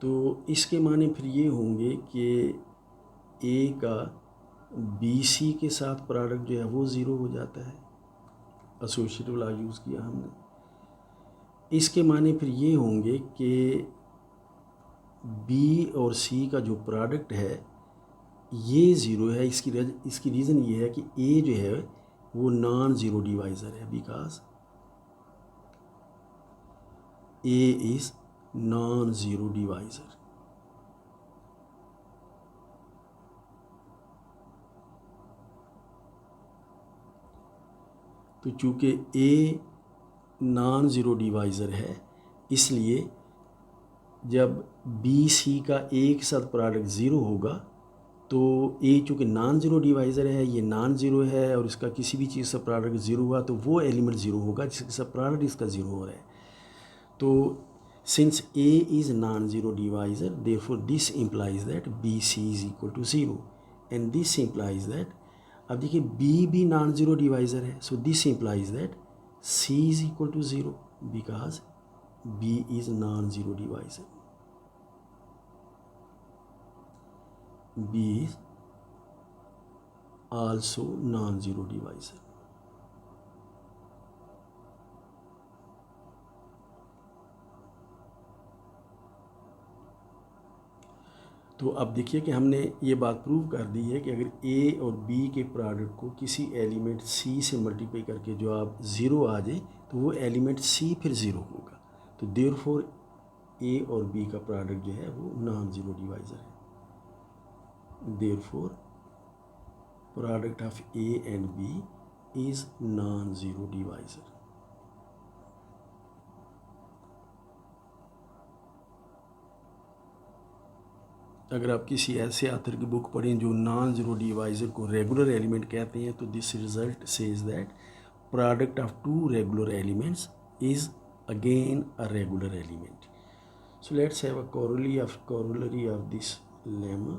तो इसके माने फिर ये होंगे कि ए का बी सी के साथ प्रोडक्ट जो है वो ज़ीरो हो जाता है. एसोसिएटिव लॉ यूज़ किया हमने. इसके माने फिर ये होंगे कि बी और सी का जो प्रोडक्ट है ये ज़ीरो है. इसकी रीज़न ये है कि ए जो है वो नॉन ज़ीरो डिवाइज़र है because A is non zero divisor. तो चूँकि ए नॉन ज़ीरो डिवाइज़र है, इसलिए जब बी सी का एक साथ प्रोडक्ट ज़ीरो होगा तो ए चूँकि नॉन ज़ीरो डिवाइज़र है, ये नॉन ज़ीरो है और इसका किसी भी चीज़ से प्रोडक्ट ज़ीरो हुआ तो वो एलिमेंट ज़ीरो होगा जिसके साथ प्रोडक्ट इसका ज़ीरो हो रहा है। तो since A is non-zero divisor, therefore this implies that BC is equal to 0 and this implies that, अब देखिए B भी non-zero divisor है, so this implies that C is equal to 0 because B is non-zero divisor. B is also non-zero divisor. तो अब देखिए कि हमने ये बात प्रूव कर दी है कि अगर ए और बी के प्रोडक्ट को किसी एलिमेंट सी से मल्टीप्लाई करके जो आप ज़ीरो आ जाए तो वो एलिमेंट सी फिर ज़ीरो होगा। तो देयरफॉर ए और बी का प्रोडक्ट जो है वो नॉन ज़ीरो डिवाइज़र है। Therefore product of A and B is non zero divisor. अगर आप किसी ऐसे ऑथर की बुक पढ़ें जो नॉन ज़ीरो डिवाइज़र को रेगुलर एलिमेंट कहते हैं तो this result says that product of two regular elements is again a regular element. So let's have a corollary of this lemma.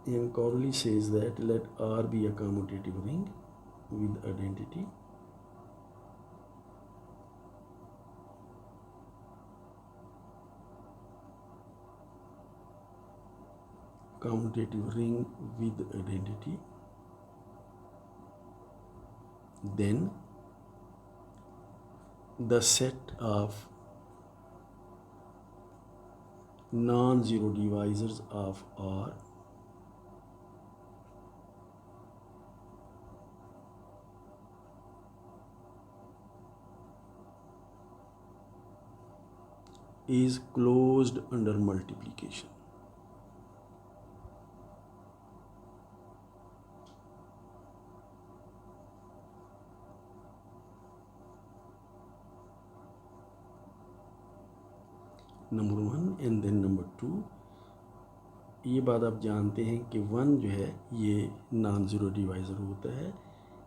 And corollary says that let R be a commutative ring with identity then the set of non-zero divisors of R is closed under multiplication. Number one and then number two, ये बात आप जानते हैं कि one जो है ये non zero divisor होता है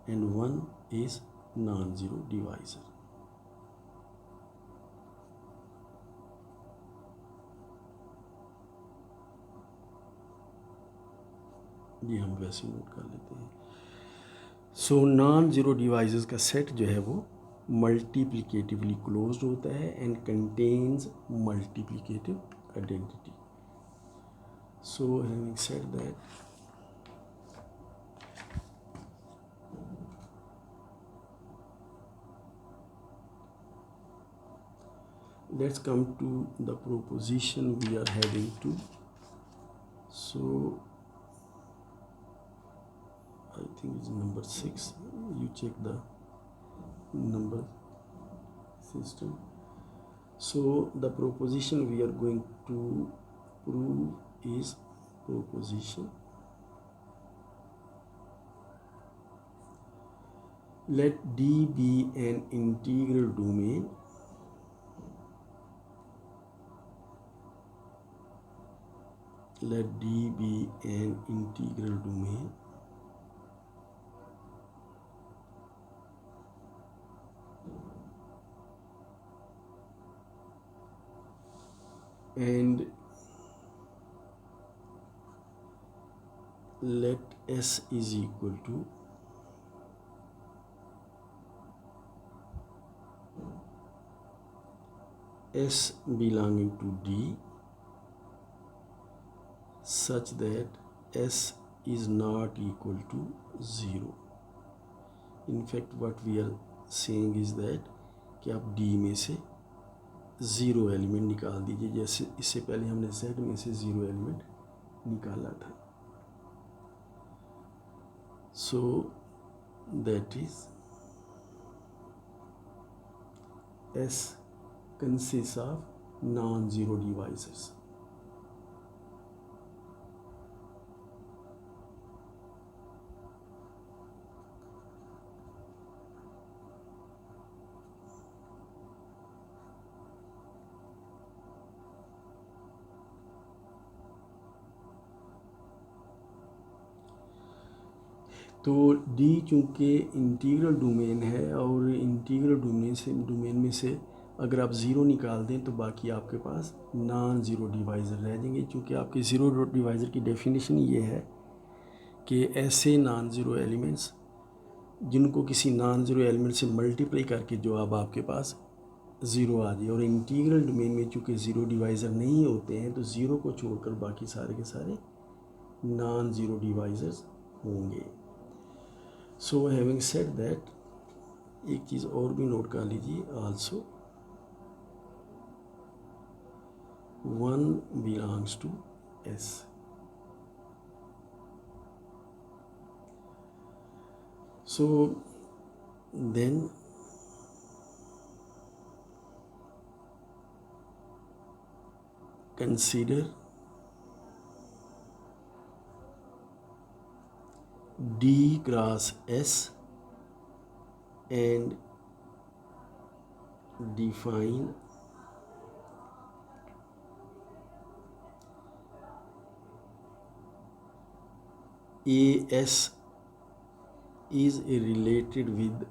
and one is non zero divisor. ये हम वैसे नोट कर लेते हैं। सो नॉन ज़ीरो डिवाइसेस का सेट जो है वो मल्टीप्लिकेटिवली क्लोज्ड होता है and contains multiplicative identity. So having said that, let's come to the proposition we are heading to. So I think it's number 6. You check the number system. So the proposition we are going to prove is proposition let D be an integral domain let D be an integral domain and let S is equal to S belonging to D such that S is not equal to 0. In fact what we are saying is that कि आप D में से zero element निकाल दीजिए, जैसे इससे पहले हमने Z में से ज़ीरो एलिमेंट निकाला था। So that is S consists of non-zero divisors. तो डी चूँकि इंटीग्रल डोमेन है और इंटीग्रल डोमेन में से अगर आप ज़ीरो निकाल दें तो बाकी आपके पास नॉन ज़ीरो डिवाइज़र रह जाएंगे। चूँकि आपके ज़ीरो डिवाइज़र की डेफिनेशन ये है कि ऐसे नॉन ज़ीरो एलिमेंट्स जिनको किसी नॉन ज़ीरो एलिमेंट से मल्टीप्लाई करके जो अब आपके पास ज़ीरो आ जाए, और इंटीग्रल डोमेन में चूँकि ज़ीरो डिवाइज़र नहीं होते हैं तो ज़ीरो को छोड़कर बाकी सारे के सारे नॉन ज़ीरो डिवाइज़र्स होंगे। सो हैविंग सेड दैट, एक चीज़ और भी नोट कर लीजिए, also 1 belongs to S। So then consider D cross S and define AS is related with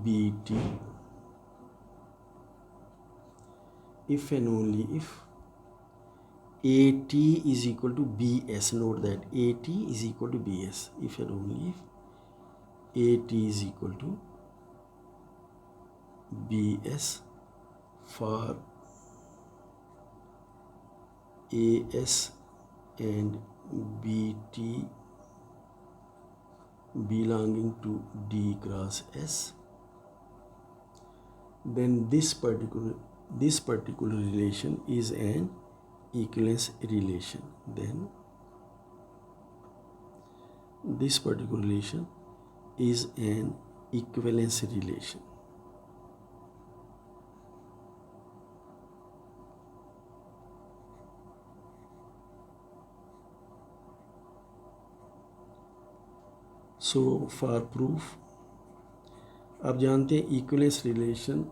BT if and only if AT is equal to BS. Note that AT is equal to BS if and only if AT is equal to BS for AS and BT belonging to D cross S, then this particular relation is an equivalence relation. Then this particular relation is an equivalence relation. So for proof, आप जानते हैं equivalence relation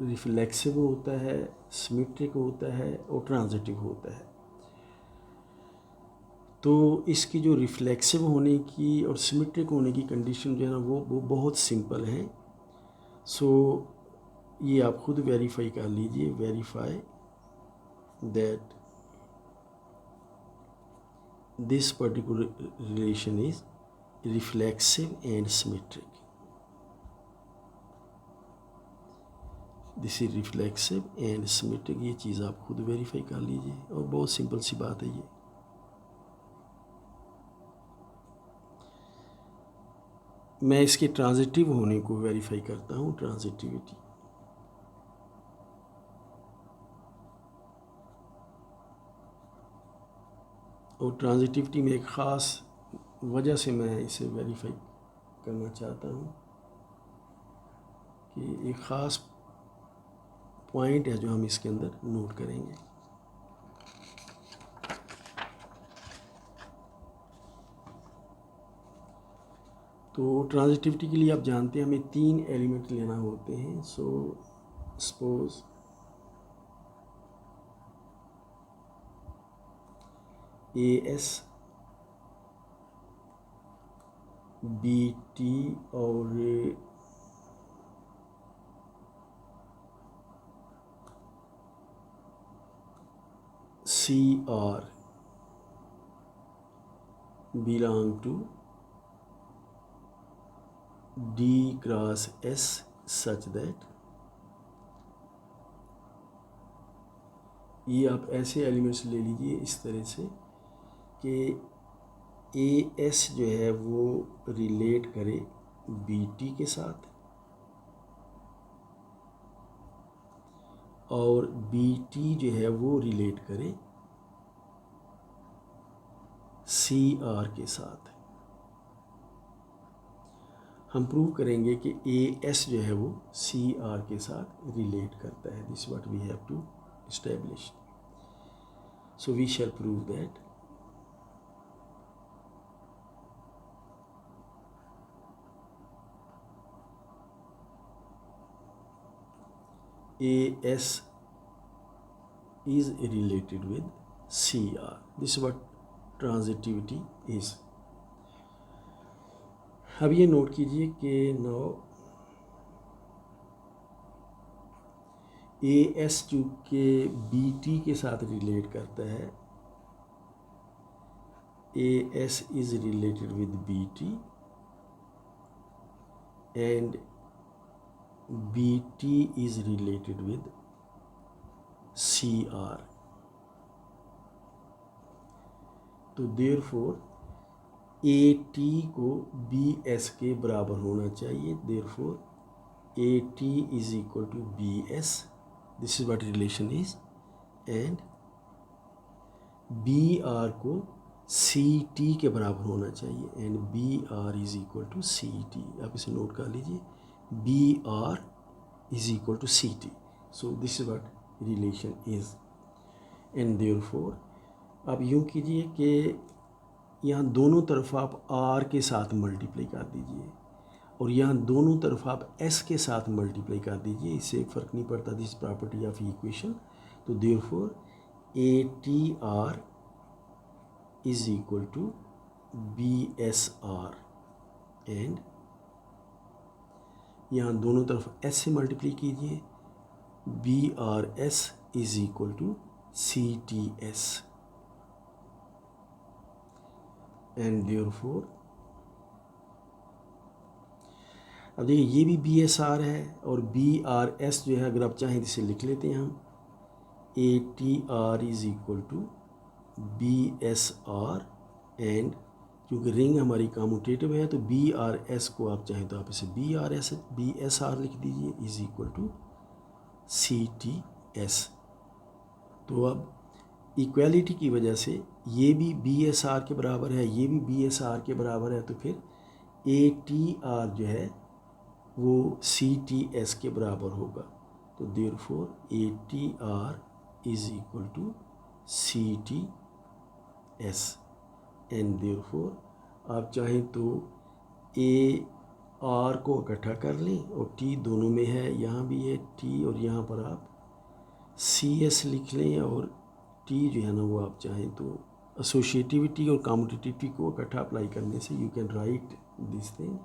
reflexive होता है, symmetric होता है और transitive होता है। तो इसकी जो रिफ्लेक्सिव होने की और सिमेट्रिक होने की कंडीशन जो है ना वो बहुत सिंपल है। सो ये आप खुद वेरीफाई कर लीजिए, verify that this particular relation is reflexive and symmetric. This is reflexive and symmetric, ये चीज़ आप खुद वेरीफाई कर लीजिए और बहुत सिंपल सी बात है ये। मैं इसके ट्रांजिटिव होने को वेरीफाई करता हूँ, ट्रांजिटिविटी। और ट्रांजिटिविटी में एक ख़ास वजह से मैं इसे वेरीफाई करना चाहता हूँ कि एक ख़ास पॉइंट है जो हम इसके अंदर नोट करेंगे। तो ट्रांजिटिविटी के लिए आप जानते हैं हमें 3 एलिमेंट लेना होते हैं। सो सपोज AS, BT और CR belong to D cross S such that, ये आप ऐसे एलिमेंट्स ले लीजिए इस तरह से कि AS जो है वो रिलेट करे BT के साथ और BT जो है वो रिलेट करे CR के साथ। हम प्रूव करेंगे कि AS जो है वो CR के साथ रिलेट करता है। This what we have to establish. So we shall prove that AS is related with CR. This is what transitivity is. अब ये नोट कीजिए कि नाउ ए एस चूँकि बी टी के साथ रिलेट करता है, A S is related with B T and B T is related with C R. तो देयरफॉर ए टी को बी एस के बराबर होना चाहिए। Therefore A T is equal to B S, this is what relation is, and B R को C T के बराबर होना चाहिए and B R is equal to C T. आप इसे नोट कर लीजिए, B R is equal to C T. So this is what relation is. And therefore आप यूँ कीजिए कि यहाँ दोनों तरफ आप आर के साथ मल्टीप्लाई कर दीजिए और यहाँ दोनों तरफ आप एस के साथ मल्टीप्लाई कर दीजिए, इससे फ़र्क नहीं पड़ता दिस प्रॉपर्टी ऑफ इक्वेशन। तो therefore A T R is equal to B S R and यहाँ दोनों तरफ एस से मल्टीप्लाई कीजिए, B R S is equal to C T S and therefore अब देखिए ये भी बी एस आर है और बी आर एस जो है अगर आप चाहें इसे लिख लेते हैं हम, A T R is equal to B S R and क्योंकि रिंग हमारी कम्यूटेटिव है तो बी आर एस को आप चाहें तो आप इसे बी एस आर लिख दीजिए is equal to C T S. तो अब इक्वालिटी की वजह से ये भी बी एस आर के बराबर है, ये भी बी एस आर के बराबर है, तो फिर ए टी आर जो है वो सी टी एस के बराबर होगा। तो therefore A T R is equal to C T S and therefore आप चाहें तो ए आर को इकट्ठा कर लें और टी दोनों में है, यहाँ भी है टी और यहाँ पर आप सी एस लिख लें और टी जो है ना वो आप चाहें तो एसोसिएटिविटी और कम्यूटेटिविटी को इकट्ठा अप्लाई करने से you can write this thing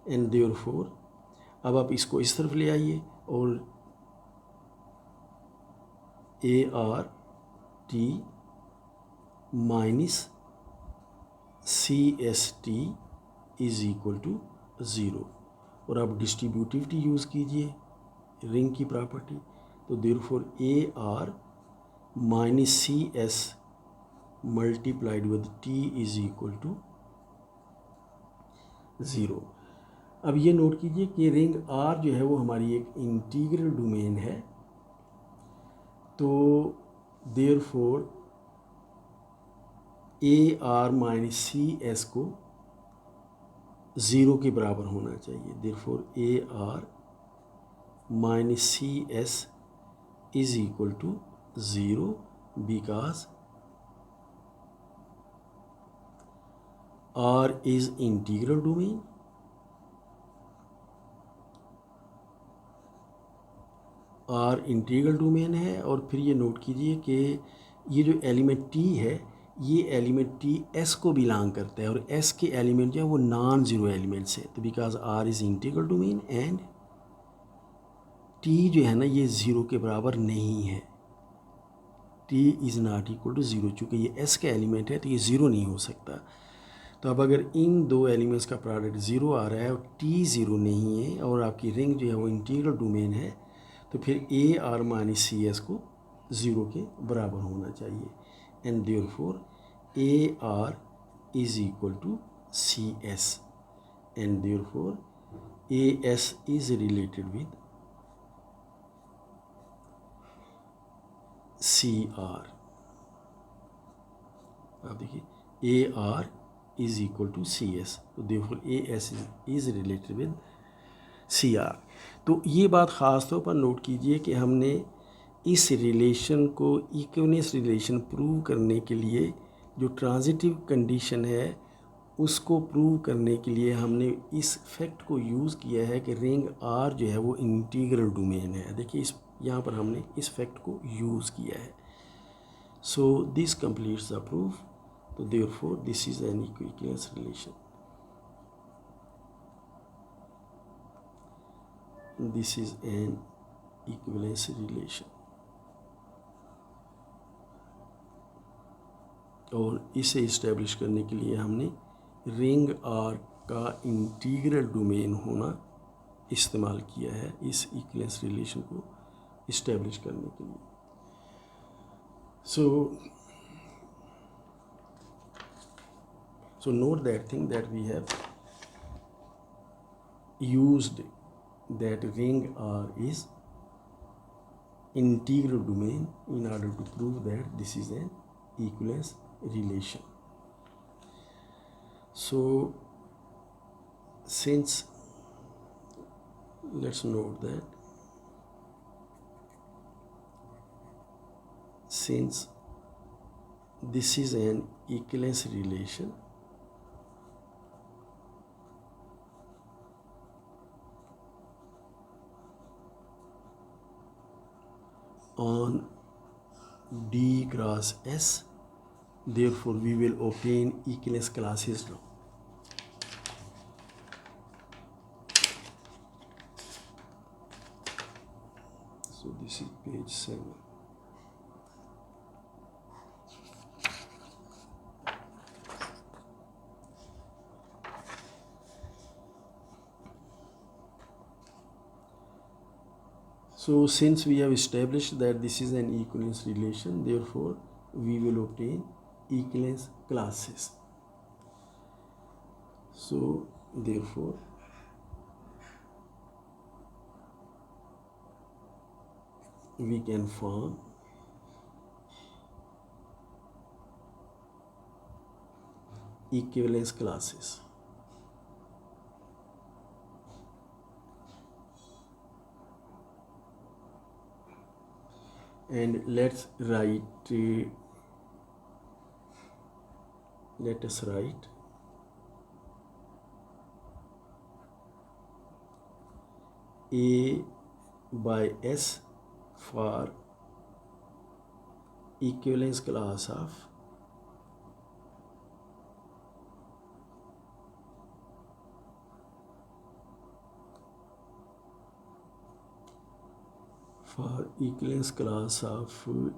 and therefore अब आप इसको इस तरफ ले आइए और A R T minus C S T is equal to zero और आप डिस्ट्रीब्यूटिविटी यूज़ कीजिए रिंग की प्रॉपर्टी। तो therefore A R minus C S multiplied with T is equal to zero. अब ये नोट कीजिए कि रिंग आर जो है वो हमारी एक इंटीग्रल डोमेन है, तो therefore A R minus C S को ज़ीरो के बराबर होना चाहिए। Therefore A R minus C S is equal to zero because R is integral domain, R integral domain है और फिर ये नोट कीजिए कि ये जो एलिमेंट T है ये एलिमेंट T S को बिलोंग करता है और S के एलिमेंट जो है वो नॉन ज़ीरो एलिमेंट्स है। तो because R is integral domain and T जो है ना ये ज़ीरो के बराबर नहीं है, T is not equal to zero. चूँकि ये S का एलिमेंट है तो ये ज़ीरो नहीं हो सकता। तो अब अगर इन दो एलिमेंट्स का प्रोडक्ट ज़ीरो आ रहा है और टी ज़ीरो नहीं है और आपकी रिंग जो है वो इंटीग्रल डोमेन है, तो फिर A R minus C S को ज़ीरो के बराबर होना चाहिए and therefore A R is equal to C S and therefore A S is related with C R. आप देखिए A R is equal to CS, तो therefore AS is related with CR। तो ये बात ख़ास तौर पर नोट कीजिए कि हमने इस रिलेशन को इक्विवेलेंस रिलेशन प्रूव करने के लिए जो ट्रांजिटिव कंडीशन है उसको प्रूव करने के लिए हमने इस फैक्ट को यूज़ किया है कि रिंग R जो है वो इंटीग्रल डोमेन है। देखिए इस यहाँ पर हमने इस फैक्ट को यूज़ किया है। So this completes the proof. So therefore this is an equivalence relation। this is an equivalence relation. और इसे इस्टेब्लिश करने के लिए हमने रिंग आर का इंटीग्रल डोमेन होना इस्तेमाल किया है इस इक्विवेलेंस रिलेशन को इस्टेब्लिश करने के लिए. So note that thing that we have used that ring R is integral domain in order to prove that this is an equivalence relation. So since, let's note that since this is an equivalence relation, on D cross S, therefore we will obtain equivalence classes now. So this is page 7. So since we have established that this is an equivalence relation, therefore we will obtain equivalence classes. So therefore we can form equivalence classes. And let us write A by S for equivalence class of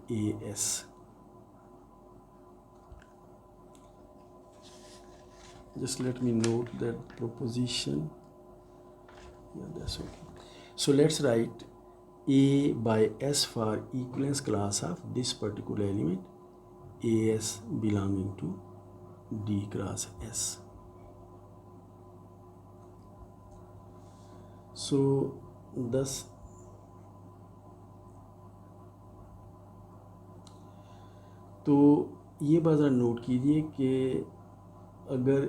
AS. Just let me note that proposition. Yeah, that's okay. So let's write A by S for equivalence class of this particular element AS belonging to D cross S. So thus तो ये बात ज़रा note कीजिए कि अगर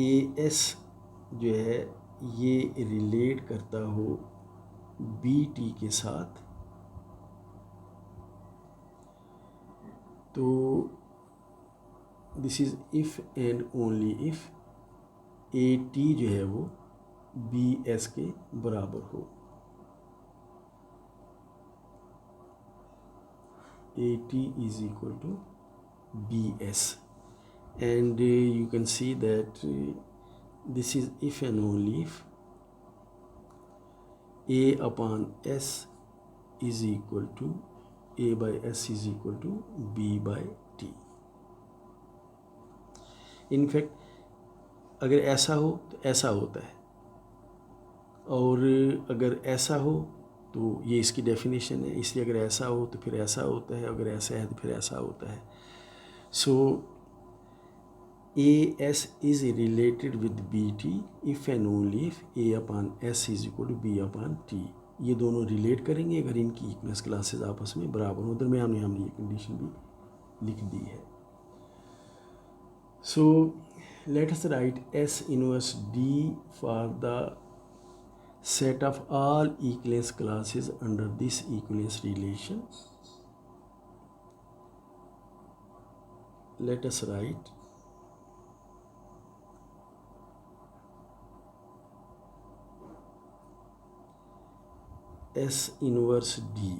AS जो है ये रिलेट करता हो BT के साथ, तो this is if and only if AT जो है वो BS के बराबर हो. AT is equal to BS, and you can see that this is if and only if A upon S is equal to A by S is equal to B by T. In fact अगर ऐसा हो तो ऐसा होता है, और अगर ऐसा हो तो ये इसकी डेफिनेशन है, इसलिए अगर ऐसा हो तो फिर ऐसा होता है, अगर ऐसा है तो फिर ऐसा होता है. सो AS is related with BT if and only if A upon S is equal to B upon T. ये दोनों रिलेट करेंगे अगर इनकी इक्विवेलेंस क्लासेस आपस में बराबर हो. दरम्यान में हमने ये कंडीशन भी लिख दी है. So let us right S inverse D for the set of all equivalence classes under this equivalence relation. Let us write S inverse D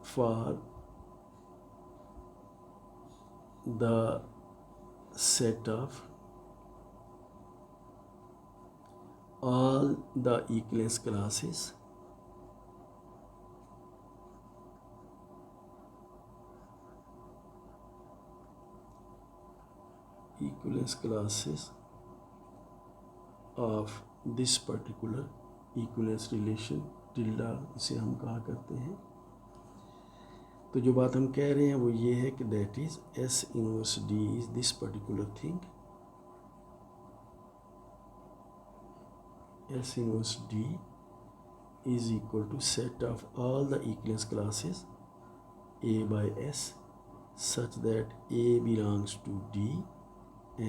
for the set of all the equivalence classes of this particular equivalence relation tilde इसे हम कहा करते हैं। तो जो बात हम कह रहे हैं वो ये है कि that is S inverse D is this particular thing. S inverse D is equal to set of all the equivalence classes A by S such that A belongs to D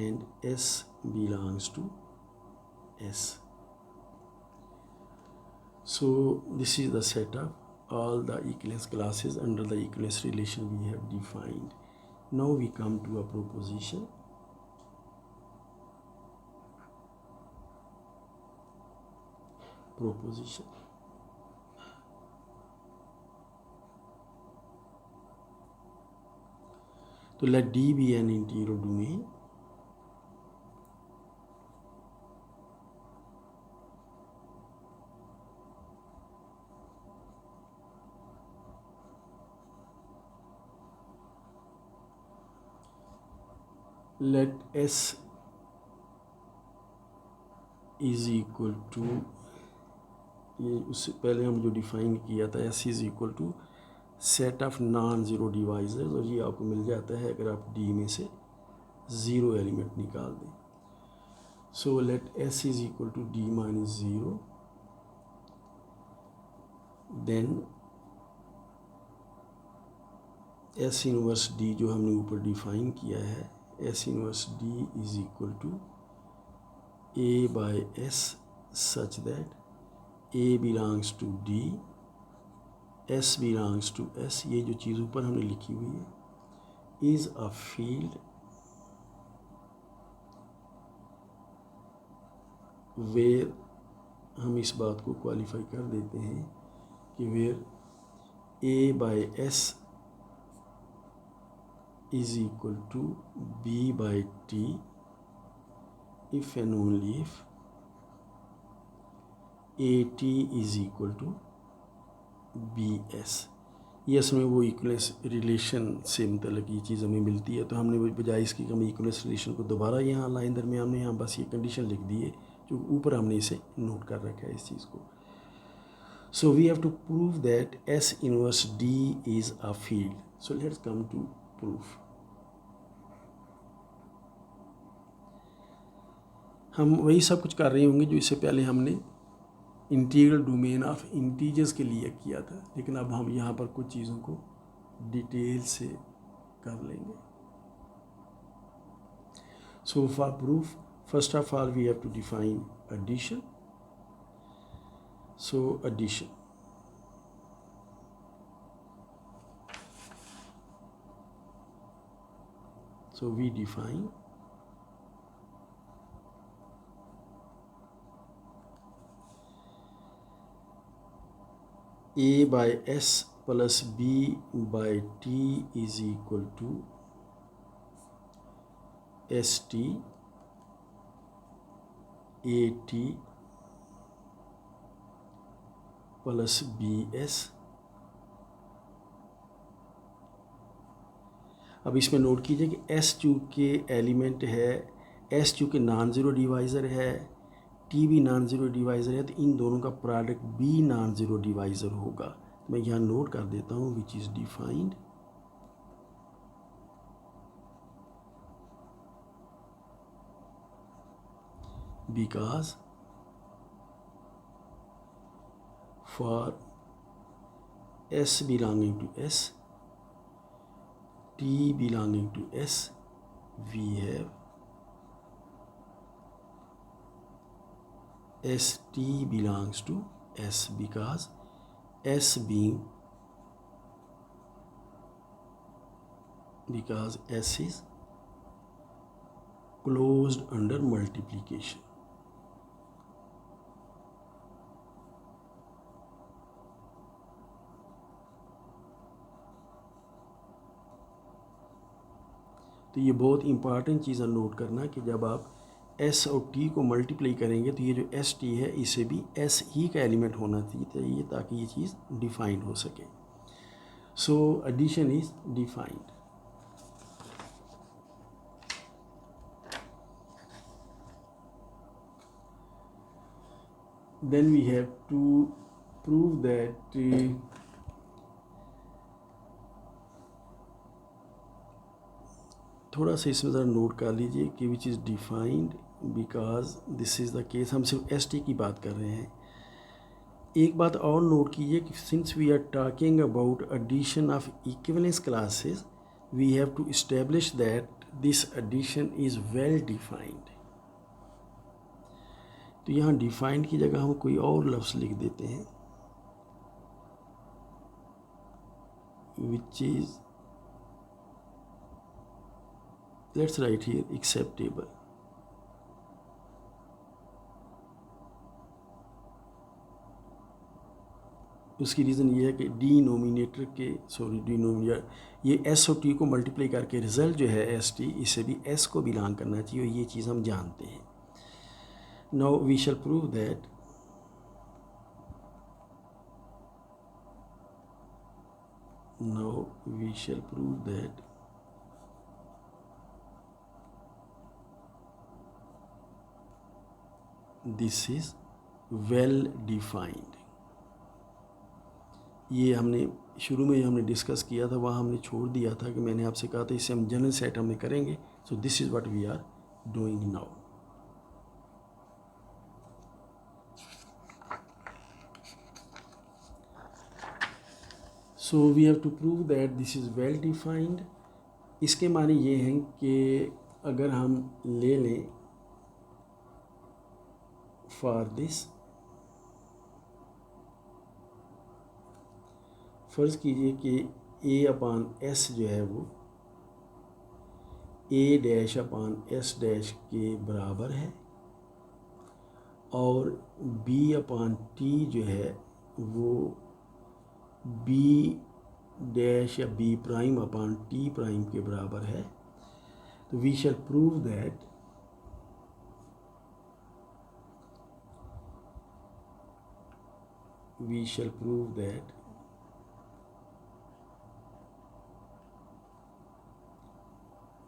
and S belongs to S. So this is the set of all the equivalence classes under the equivalence relation we have defined. Now we come to a proposition. So let D be an integral domain. Let S is equal to, ये उससे पहले हम जो define किया था, S is equal to set of non zero divisors, और ये आपको मिल जाता है अगर आप D में से ज़ीरो एलिमेंट निकाल दें। So let S is equal to D minus zero, then S inverse D जो हमने ऊपर डिफाइन किया है, S inverse D is equal to A by S such that A belongs to D, S belongs to S, ये जो चीज़ ऊपर हमने लिखी हुई है, is a field where, हम इस बात को क्वालिफाई कर देते हैं कि where A by S is equal to B by T if and only if AT is equal to BS। ये इसमें वो इक्वलेंस रिलेशन से मतलब ये चीज़ हमें मिलती है, तो हमने बजाय इसकी हम इक्वलेंस रिलेशन को दोबारा यहाँ लाइन दरमियान में यहाँ बस ये कंडीशन लिख दी है जो ऊपर हमने इसे नोट कर रखा है इस चीज़ को। So we have to prove that S inverse D is a field. So let's come to proof. हम वही सब कुछ कर रहे होंगे जो इससे पहले हमने इंटीग्रल डोमेन ऑफ इंटीजर्स के लिए किया था, लेकिन अब हम यहाँ पर कुछ चीज़ों को डिटेल से कर लेंगे। So for proof first of all we have to define addition. So addition, so we define A by S plus B by T is equal to ST AT plus BS। अब इसमें note कीजिए कि S चूँकि element है, S चूँकि non zero divisor है, T भी non zero divisor है, तो इन दोनों का product B non zero divisor होगा। तो मैं यहाँ नोट कर देता हूँ which is defined because for S belonging to S, T belonging to S, we have ST belongs to S because S is closed under multiplication। तो ये बहुत इंपॉर्टेंट चीज़ नोट करना कि जब आप एस और टी को मल्टीप्लाई करेंगे तो ये जो एस टी है इसे भी एस ही का एलिमेंट होना चाहिए ताकि ये चीज़ डिफाइंड हो सके. So addition is defined. Then we have to prove that थोड़ा सा इसमें ज़रा नोट कर लीजिए कि which is defined because this is the case. हम सिर्फ एस टी की बात कर रहे हैं. एक बात और नोट कीजिए कि since we are talking about addition of equivalence classes we have to establish that this addition is well defined. तो यहाँ डिफाइंड की जगह हम कोई और लफ्ज़ लिख देते हैं which is, let's write here acceptable. उसकी रीज़न ये है कि डिनोमिनेटर ये एस और टी को मल्टीप्लाई करके रिजल्ट जो है एस टी, इसे भी एस को बिलोंग करना चाहिए और ये चीज़ हम जानते हैं. Now we shall prove that this is well defined. ये हमने शुरू में हमने डिस्कस किया था, वहाँ हमने छोड़ दिया था कि मैंने आपसे कहा था इसे हम जनरल सेट में करेंगे. So this is what we are doing now. So we have to prove that this is well defined. इसके माने ये हैं कि अगर हम ले लें फॉर दिस, फ़र्ज़ कीजिए कि ए अपान एस जो है वो ए डैश अपान एस डैश के बराबर है और बी अपान टी जो है वो बी डैश या B prime upon T prime के बराबर है. तो we shall prove that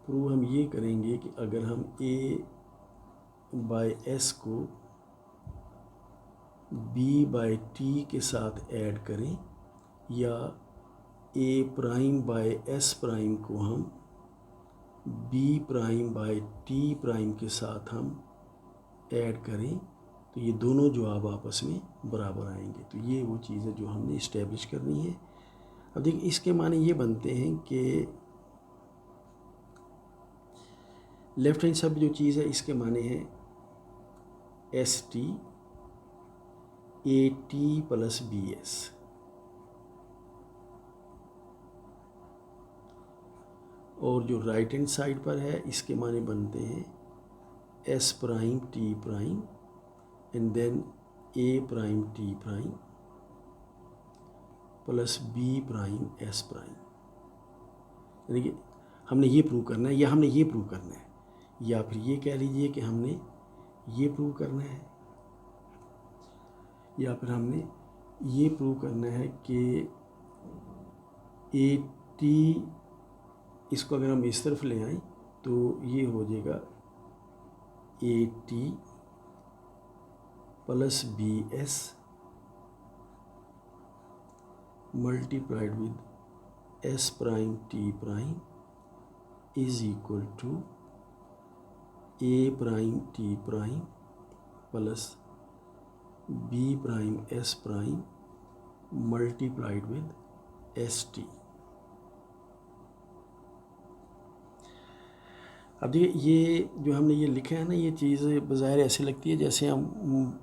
prove हम ये करेंगे कि अगर हम ए बाय एस को बी बाय टी के साथ ऐड करें या A prime by S prime को हम B prime by T prime के साथ हम ऐड करें तो ये दोनों जवाब आपस में बराबर आएंगे. तो ये वो चीज़ है जो हमने इस्टेब्लिश करनी है. अब देखिए इसके माने ये बनते हैं कि लेफ्ट हैंड साइड जो चीज़ है इसके माने हैं S T A T plus B S, और जो राइट हैंड साइड पर है इसके माने बनते हैं S prime T prime and then A prime T prime plus B prime S prime. यानी कि हमने ये प्रूव करना है या हमने ये प्रूव करना है, या फिर ये कह लीजिए कि हमने ये प्रूव करना है, या फिर हमने ये प्रूव करना है कि ए टी, इसको अगर हम इस तरफ ले आएँ तो ये हो जाएगा A T plus B S multiplied with S prime T prime is equal to A prime T prime plus B prime S prime multiplied with S T. अब देखिए ये जो हमने ये लिखा है ना, ये चीज़ बज़ाहिर ऐसे लगती है जैसे हम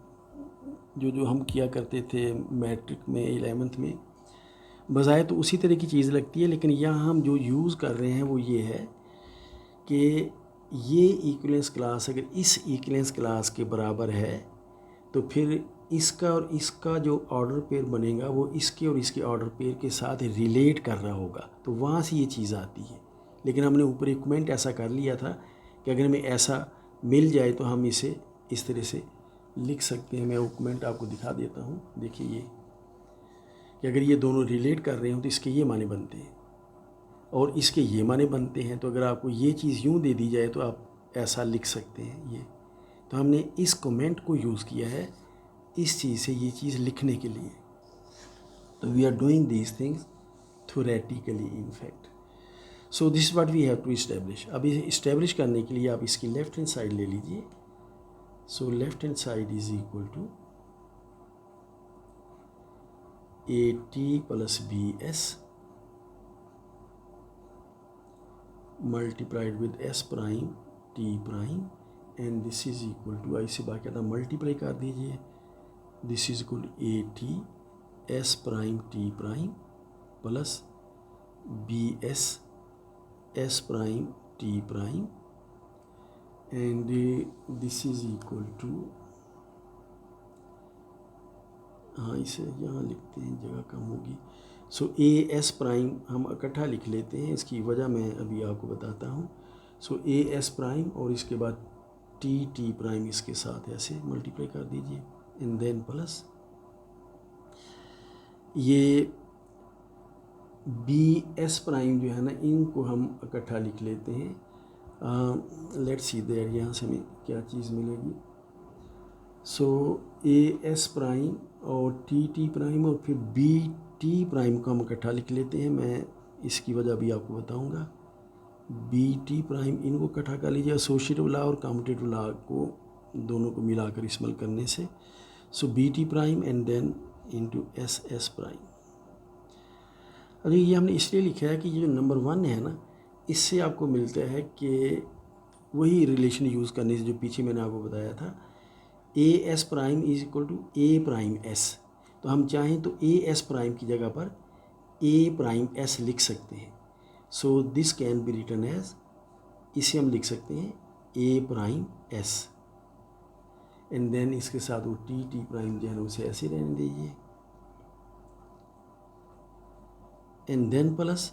जो हम किया करते थे मैट्रिक में 11th में, बज़ाहिर तो उसी तरह की चीज़ लगती है, लेकिन यहाँ हम जो यूज़ कर रहे हैं वो ये है कि ये इक्विवेलेंस क्लास अगर इस इक्विवेलेंस क्लास के बराबर है तो फिर इसका और इसका जो ऑर्डर पेयर बनेगा वो इसके और इसके ऑर्डर पेयर के साथ रिलेट कर रहा होगा, तो वहाँ से ये चीज़ आती है. लेकिन हमने ऊपर एक कमेंट ऐसा कर लिया था कि अगर हमें ऐसा मिल जाए तो हम इसे इस तरह से लिख सकते हैं। मैं वो कमेंट आपको दिखा देता हूँ। देखिए ये कि अगर ये दोनों रिलेट कर रहे हो तो इसके ये माने बनते हैं और इसके ये माने बनते हैं। तो अगर आपको ये चीज़ यूँ दे दी जाए तो आप ऐसा लिख सकते हैं ये। तो हमने इस कमेंट को यूज़ किया है इस चीज़ से ये चीज़ लिखने के लिए। तो we are doing these things theoretically in fact. So this what we have to establish. अब इसे इस्टेब्लिश करने के लिए आप इसकी लेफ्ट हैंड साइड ले लीजिए। So left hand side is equal to A T plus B S multiplied with S prime T prime and this is equal to, ऐसे बाकायदा मल्टीप्लाई कर दीजिए। This is equal to A T S prime T prime plus B S S prime T prime and this is equal to, हाँ इसे यहाँ लिखते हैं जगह कम होगी। सो ए एस प्राइम हम इकट्ठा लिख लेते हैं, इसकी वजह मैं अभी आपको बताता हूँ। सो ए एस प्राइम और इसके बाद टी टी प्राइम इसके साथ ऐसे मल्टीप्लाई कर दीजिए एंड देन प्लस ये बी एस प्राइम जो है ना, इनको हम इकट्ठा लिख लेते हैं। लेट्स सी देयर, यहाँ से हमें क्या चीज़ मिलेगी। सो ए एस प्राइम और टी प्राइम और फिर बी टी प्राइम को हम इकट्ठा लिख लेते हैं। मैं इसकी वजह भी आपको बताऊंगा। बी टी प्राइम इनको इकट्ठा कर लीजिए एसोसिएटिव लॉ और कम्यूटेटिव लॉ को दोनों को मिलाकर इस्तेमाल करने से। So B T prime and then into S S prime. अभी ये हमने इसलिए लिखा है कि ये जो नंबर 1 है ना, इससे आपको मिलता है कि वही रिलेशन यूज़ करने से जो पीछे मैंने आपको बताया था, A S prime is equal to A prime S. तो हम चाहें तो ए एस प्राइम की जगह पर ए प्राइम एस लिख सकते हैं। So this can be written as, इसे हम लिख सकते हैं A prime S and then इसके साथ वो टी प्राइम जो है ना उसे ऐसे रहने दीजिए एंड देन प्लस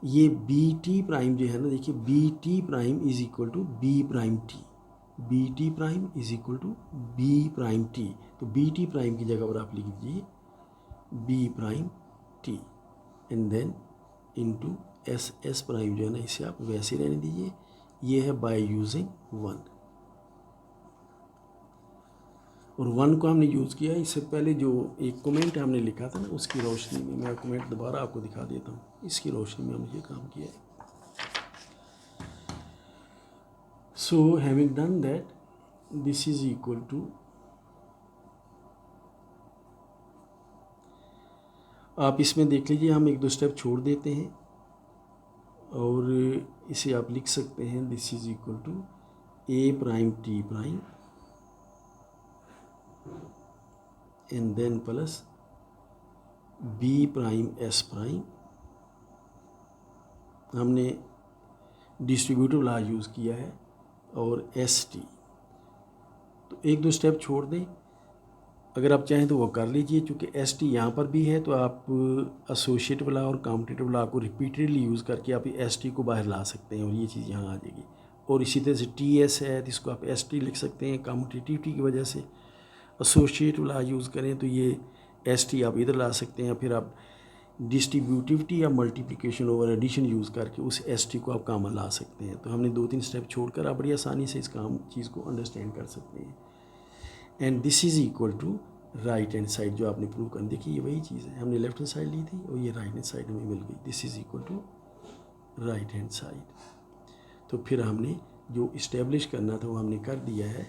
ये बी टी प्राइम जो है ना, देखिए B T prime is equal to B prime T, B T prime is equal to B prime T. तो बी टी प्राइम की जगह पर आप लिख दीजिए B prime T and then into S S prime जो है ना, इसे आप वैसे रहने दीजिए। ये है बाय यूजिंग 1 और 1 को हमने यूज़ किया। इससे पहले जो एक कमेंट हमने लिखा था ना, उसकी रोशनी में मैं कमेंट दोबारा आपको दिखा देता हूँ। इसकी रोशनी में हमने ये काम किया है। So having done that, this is equal to, आप इसमें देख लीजिए हम 1-2 स्टेप छोड़ देते हैं और इसे आप लिख सकते हैं this is equal to A prime T prime and then plus B prime S prime. हमने डिस्ट्रीब्यूटिव लॉ यूज़ किया है और एस टी। तो 1-2 स्टेप छोड़ दें, अगर आप चाहें तो वो कर लीजिए। चूँकि एस टी यहाँ पर भी है तो आप एसोसिएटिव लॉ और कम्यूटेटिव लॉ को रिपीटेडली यूज़ करके आप एस टी को बाहर ला सकते हैं और ये चीज़ यहाँ आ जाएगी। और इसी तरह से टी एस है तो इसको आप एस टी लिख सकते हैं कम्यूटेटिविटी की वजह से। एसोसिएटिव लॉ यूज़ करें तो ये एस टी आप इधर ला सकते हैं, फिर आप डिस्ट्रीब्यूटिविटी या मल्टीप्लिकेशन ओवर एडिशन यूज़ करके उस एस टी को आप कॉमन ला सकते हैं। तो हमने 2-3 स्टेप छोड़कर आप बड़ी आसानी से इस काम चीज़ को अंडरस्टैंड कर सकते हैं। And this is equal to right hand side जो आपने प्रूव कर, देखिए ये वही चीज़ है, हमने लेफ्ट हैंड साइड ली थी और ये राइट हैंड साइड हमें मिल गई। This is equal to right hand side. तो फिर हमने जो इस्टेब्लिश करना था वो हमने कर दिया है।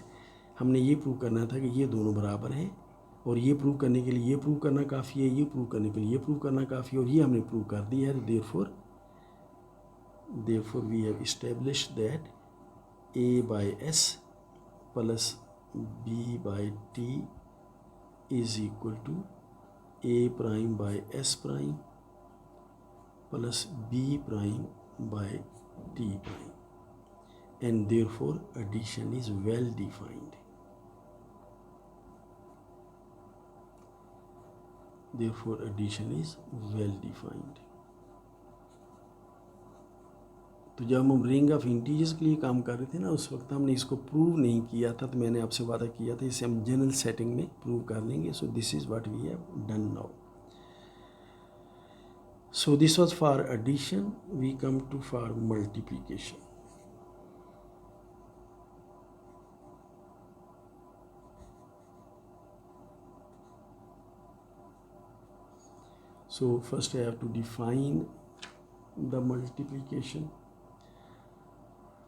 हमने ये प्रूव करना था कि ये दोनों बराबर हैं और ये प्रूव करने के लिए ये प्रूव करना काफ़ी है, ये प्रूव करने के लिए ये प्रूव करना काफ़ी है और ये हमने प्रूव कर दिया है। Therefore we have established that a by s plus b by t is equal to A prime by S prime plus B prime by T prime and therefore addition is well defined. Therefore addition is well defined. तो जब हम ring of integers के लिए काम कर रहे थे ना, उस वक्त हमने इसको प्रूव नहीं किया था, तो मैंने आपसे वादा किया था इसे हम जनरल सेटिंग में प्रूव कर लेंगे. So this is what we have done now. So this was for addition. We come to for multiplication. So first I have to define the multiplication.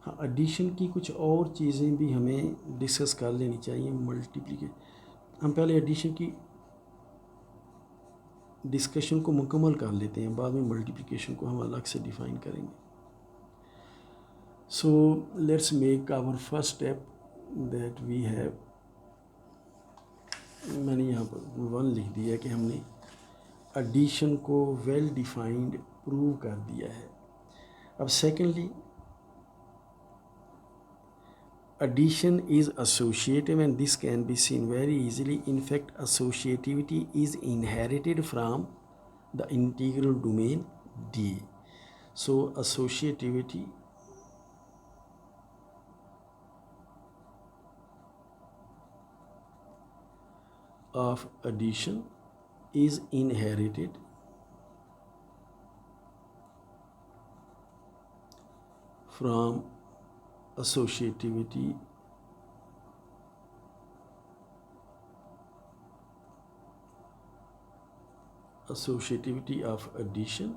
हाँ, addition की कुछ और चीज़ें भी हमें डिस्कस कर लेनी चाहिए. मल्टीप्लिकेशन हम पहले addition की डिस्कशन को मुकम्मल कर लेते हैं, बाद में मल्टीप्लिकेशन को हम अलग से डिफ़ाइन करेंगे. So let's make our first step that we have. मैंने यहाँ पर 1 लिख दिया कि हमने एडिशन को वेल डिफाइंड प्रूव कर दिया है. अब secondly, addition is associative and this can be seen very easily. In fact, associativity is inherited from the integral domain D. So associativity of addition is inherited from associativity of addition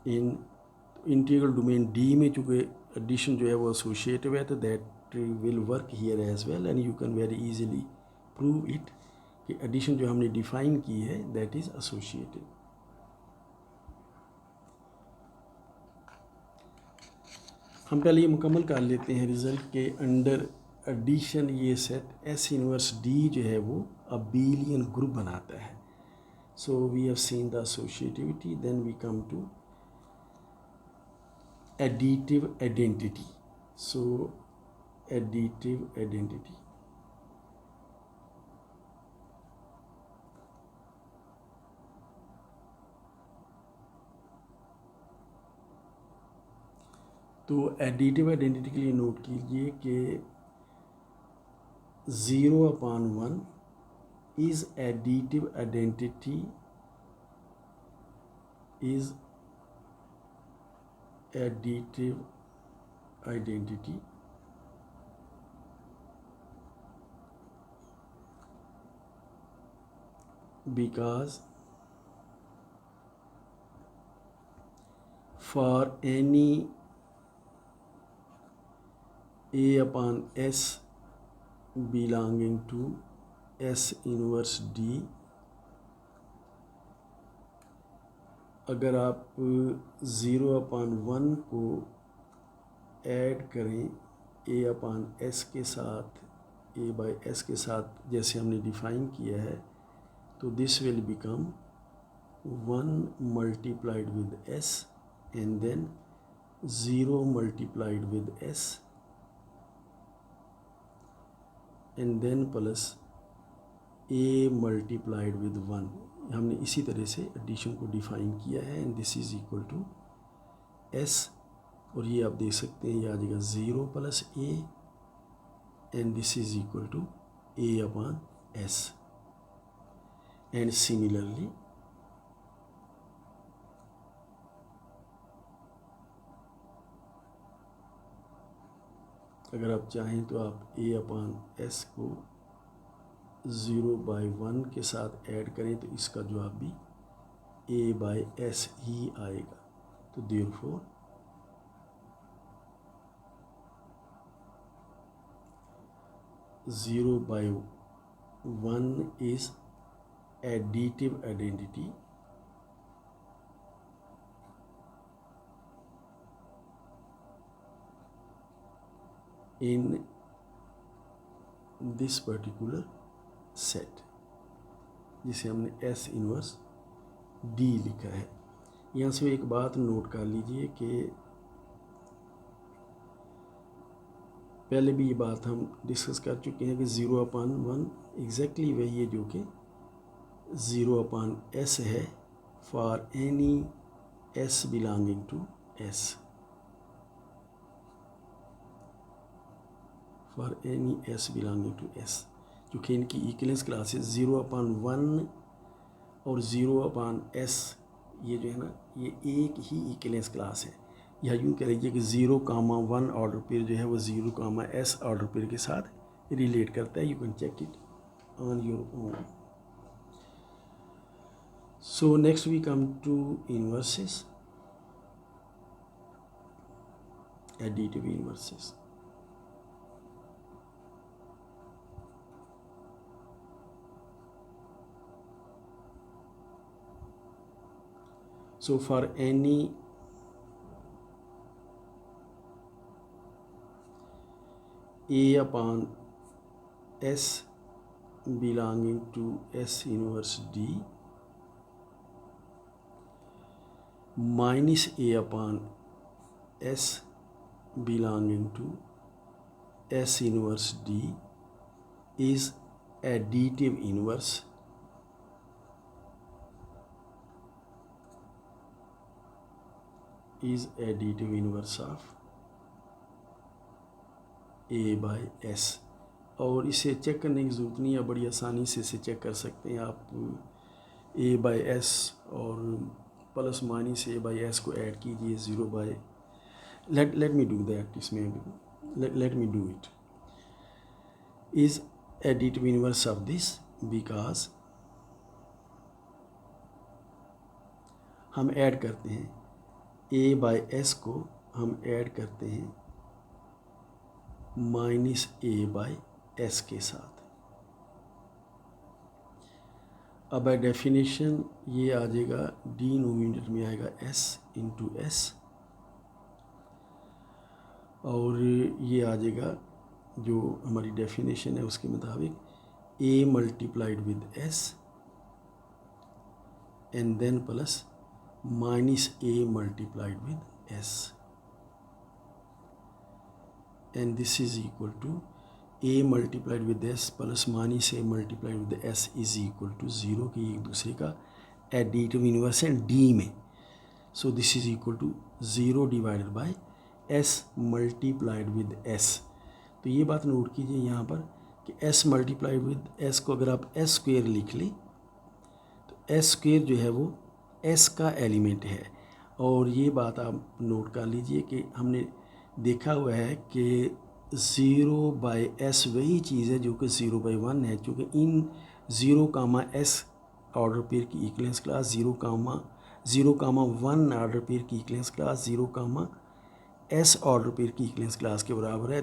in integral domain D में. चूँकि addition जो है वो associative है, तो that will work here as well and you can very easily prove it कि addition जो हमने डिफाइन की है दैट इज़ एसोशिएटिव. हम पहले ये मुकम्मल कर लेते हैं रिज़ल्ट के अंडर एडिशन. ये सेट एस इनवर्स डी जो है वो अबेलियन ग्रुप बनाता है. So we have seen the associativity. Then we come to additive identity. So additive identity. तो एडिटिव आइडेंटिटी के लिए नोट कीजिए कि 0/1 is additive identity is additive identity because for any A upon S belonging to S inverse D, अगर आप 0/1 को add करें A/S के साथ, A/S के साथ जैसे हमने डिफ़ाइन किया है, तो this will become 1 multiplied with S and then 0 multiplied with S and then plus A multiplied with 1. हमने इसी तरह से एडिशन को डिफ़ाइन किया है and this is equal to S, और ये आप देख सकते हैं ये आ जाएगा 0 + A and this is equal to A/S. And similarly अगर आप चाहें तो आप A/S को 0/1 के साथ ऐड करें तो इसका जवाब भी A/S ही आएगा. तो therefore (0/1) is additive identity in this particular set, जिसे हमने S इनवर्स D लिखा है. यहाँ से एक बात नोट कर लीजिए कि पहले भी ये बात हम डिस्कस कर चुके हैं कि 0/1 एग्जैक्टली वही है जो कि 0/S है for any s belonging to s, for any s belonging to s, क्योंकि इनकी इक्विवेलेंस क्लासेस 0/1 और 0/s, ये जो है ना ये एक ही इक्विवेलेंस क्लास है, या यूँ कह लीजिए कि 0,1 ऑर्डर पेयर जो है वो 0,s ऑर्डर पेयर के साथ रिलेट करता है. You can check it on your own. So next we come to inverses, additive inverses. So for any A/S belonging to S inverse D minus A/S belonging to S inverse D is additive inverse, is additive inverse of A/S. और इसे check करने की ज़रूरत नहीं है, बड़ी आसानी से इसे चेक कर सकते हैं आप. A/S और प्लस माइनस A/S को ऐड कीजिए 0 लेट मी डू दैट. इसमें let me do it. Is additive inverse of this because हम ऐड करते हैं A/S को, हम ऐड करते हैं माइनस A/S के साथ. अब बाय डेफिनेशन ये आ जाएगा, डिनोमिनेटर में आएगा S इंटू S, और ये आ जाएगा जो हमारी डेफिनेशन है उसके मुताबिक A multiplied with S and then plus minus A multiplied with S, and this is equal to A multiplied with S plus minus A multiplied with S is equal to 0, कि एक दूसरे का additive inverse है D में. So this is equal to 0 divided by S multiplied with S. तो ये बात note कीजिए यहाँ पर कि S multiplied with S को अगर आप S स्क्वेयर लिख लें तो S स्क्वेयर जो है वो S का एलिमेंट है. और ये बात आप नोट कर लीजिए कि हमने देखा हुआ है कि 0/S वही चीज़ है जो कि 0/1 है, क्योंकि इन 0,S ऑर्डर पेयर की इक्विवेलेंस क्लास 0,1 ऑर्डर पेयर की equivalence class 0,S order pair की इक्विवेलेंस क्लास के बराबर है.